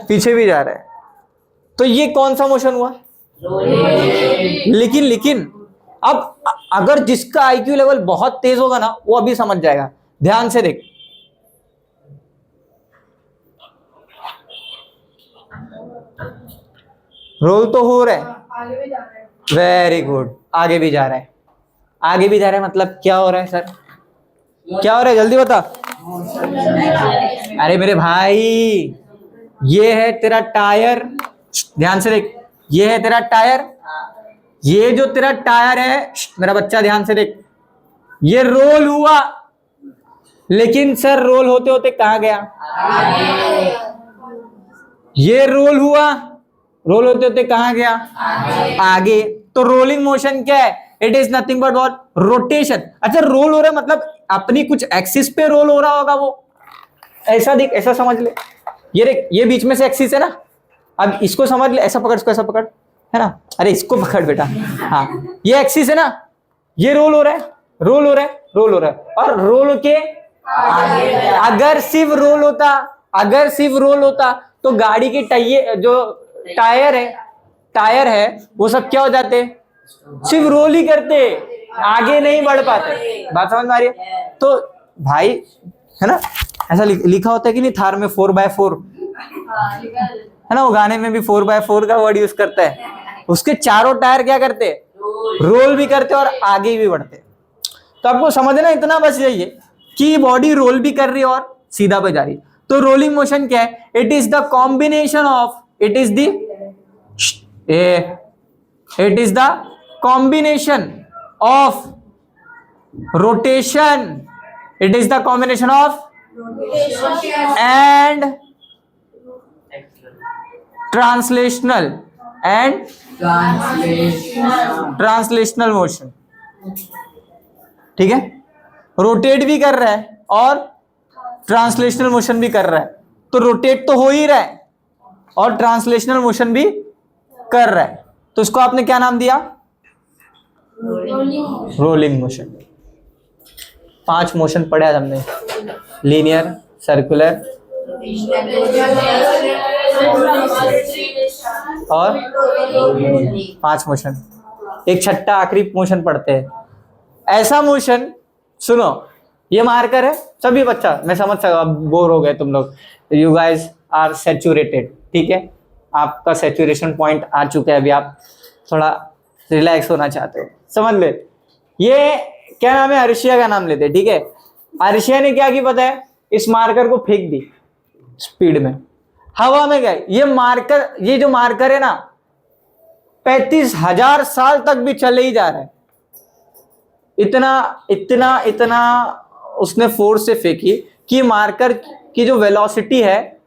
पीछे भी जा रहा है। तो ये कौन सा मोशन हुआ? लेकिन अब अगर जिसका आईक्यू लेवल बहुत तेज होगा ना, वो अभी समझ जाएगा। ध्यान से देख, रोल तो हो रहा है, वेरी गुड, आगे भी जा रहा है। आगे भी जा रहा है मतलब क्या हो रहा है सर? क्या हो रहा है जल्दी बता। अरे मेरे भाई, ये है तेरा टायर। ध्यान से देख, ये है तेरा टायर। ये जो तेरा टायर है मेरा बच्चा, ध्यान से देख, ये रोल हुआ, लेकिन सर रोल होते होते कहां गया? ये रोल हुआ, रोल होते होते कहां गया? आगे। तो रोलिंग मोशन क्या है? It is nothing but what? Rotation. अच्छा, रोल हो रहा है मतलब अपनी कुछ एक्सिस पे रोल हो रहा होगा वो। ऐसा देख, ऐसा समझ ले। ये देख, ये बीच में से एक्सिस है ना। अब इसको समझ ले, ऐसा पकड़, इसको ऐसा पकड़, है ना। अरे इसको पकड़ बेटा। हाँ, ये एक्सिस है ना, ये रोल हो रहा है, रोल हो रहा है, रोल हो रहा है, और रोल के अगर सिर्फ रोल होता तो गाड़ी के जो टायर है वो सब क्या हो जाते, सिर्फ रोल ही करते, आगे नहीं बढ़ पाते। बात समझ में आ रही है? तो भाई है ना, ऐसा लिखा होता है कि नहीं, थार में 4x4 है ना, वो गाने में भी 4x4 का वर्ड यूज करता है। उसके चारों टायर क्या करते, रोल भी करते और आगे भी बढ़ते। तो आपको समझना इतना बच जाइए कि बॉडी रोल भी कर रही है और सीधा पे जा रही है। तो रोलिंग मोशन क्या है, it is the combination of, it is the combination of rotation, it is the combination of and translational motion. ठीक है, रोटेट भी कर रहा है और ट्रांसलेशनल मोशन भी कर रहा है। तो रोटेट तो हो ही रहा है और ट्रांसलेशनल मोशन भी कर रहा है, तो इसको आपने क्या नाम दिया, रोलिंग मोशन। 5 मोशन पढ़े आज हमने, लीनियर, सर्कुलर और 5 मोशन। एक छठा आखिरी मोशन पढ़ते हैं, ऐसा मोशन। सुनो, ये मार्कर है सभी बच्चा, मैं समझ सकता, अब बोर हो गए तुम लोग, यू गाइज आर सैचुरेटेड, ठीक है, आपका सैचुरेशन पॉइंट आ चुका है, अभी आप थोड़ा रिलैक्स होना चाहते हो, समझ ले। ये क्या नाम है, अर्शिया का नाम लेते, ठीक है। अर्शिया ने क्या की पता है, इस मार्कर को फेंक दी स्पीड में, हवा में गए। ये जो मार्कर है ना 35,000 साल तक भी चले ही जा रहा है। इतना उसने फोर्स से फेंकी कि मार्कर की जो वेलोसिटी है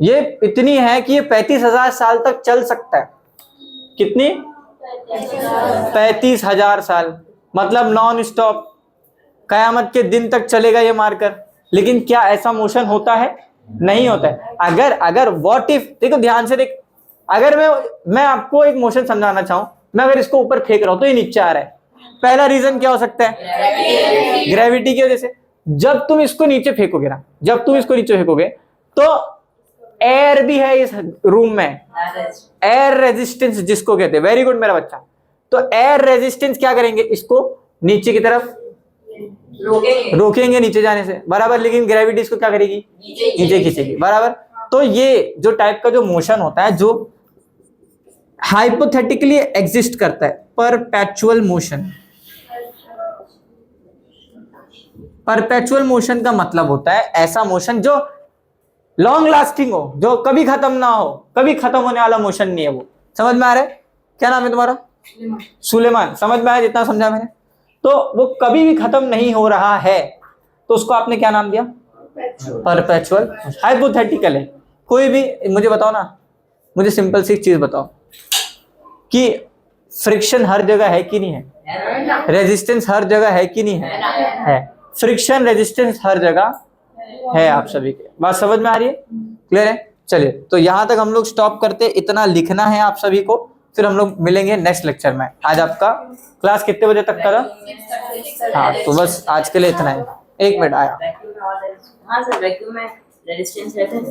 ये इतनी है कि ये 35,000 साल तक चल सकता है। कितनी? 35,000 साल, मतलब नॉन स्टॉप, कयामत के दिन तक चलेगा ये मार्कर। लेकिन क्या ऐसा मोशन होता है? नहीं होता है। अगर व्हाट इफ, देखो ध्यान से देख, अगर मैं आपको एक मोशन समझाना चाहूं, मैं अगर इसको ऊपर फेंक रहा हूं तो ये नीचे आ रहा है, पहला रीजन क्या हो सकता है? ग्रेविटी की वजह से। जब तुम इसको नीचे फेंकोगे ना, तो एयर भी है इस रूम में, एयर रेजिस्टेंस जिसको कहते हैं, वेरी गुड मेरा बच्चा। तो एयर रेजिस्टेंस क्या करेंगे, इसको नीचे की तरफ रोकेंगे नीचे जाने से, बराबर। लेकिन ग्रेविटी इसको क्या करेगी? नीचे खींचेगी, बराबर। तो ये जो टाइप का जो मोशन होता है, जो हाइपोथेटिकली एग्जिस्ट करता है, परपेचुअल मोशन। परपेचुअल मोशन का मतलब होता है ऐसा मोशन जो लॉन्ग लास्टिंग हो, जो कभी खत्म ना हो, कभी खत्म होने वाला मोशन नहीं है वो। समझ में आ रहा है? क्या नाम है तुम्हारा? सुलेमान। समझ में आया जितना समझा मैंने? तो वो कभी भी खत्म नहीं हो रहा है, तो उसको आपने क्या नाम दिया? परपेचुअल। हाइपोथेटिकल है। कोई भी मुझे बताओ ना, मुझे सिंपल सी चीज बताओ कि फ्रिक्शन हर जगह है कि नहीं है? रेजिस्टेंस हर जगह है कि नहीं है? फ्रिक्शन रेजिस्टेंस हर जगह है। आप सभी के बात समझ में आ रही है? क्लियर है? चलिए, तो यहां तक हम लोग स्टॉप करते, इतना लिखना है आप सभी को, फिर हम लोग मिलेंगे नेक्स्ट लेक्चर में। आज आपका क्लास कितने बजे तक का था? हाँ, तो बस आज के लिए इतना है। 1 मिनट आया। हाँ सर, वैक्यूम में रेजिस्टेंस रहता है।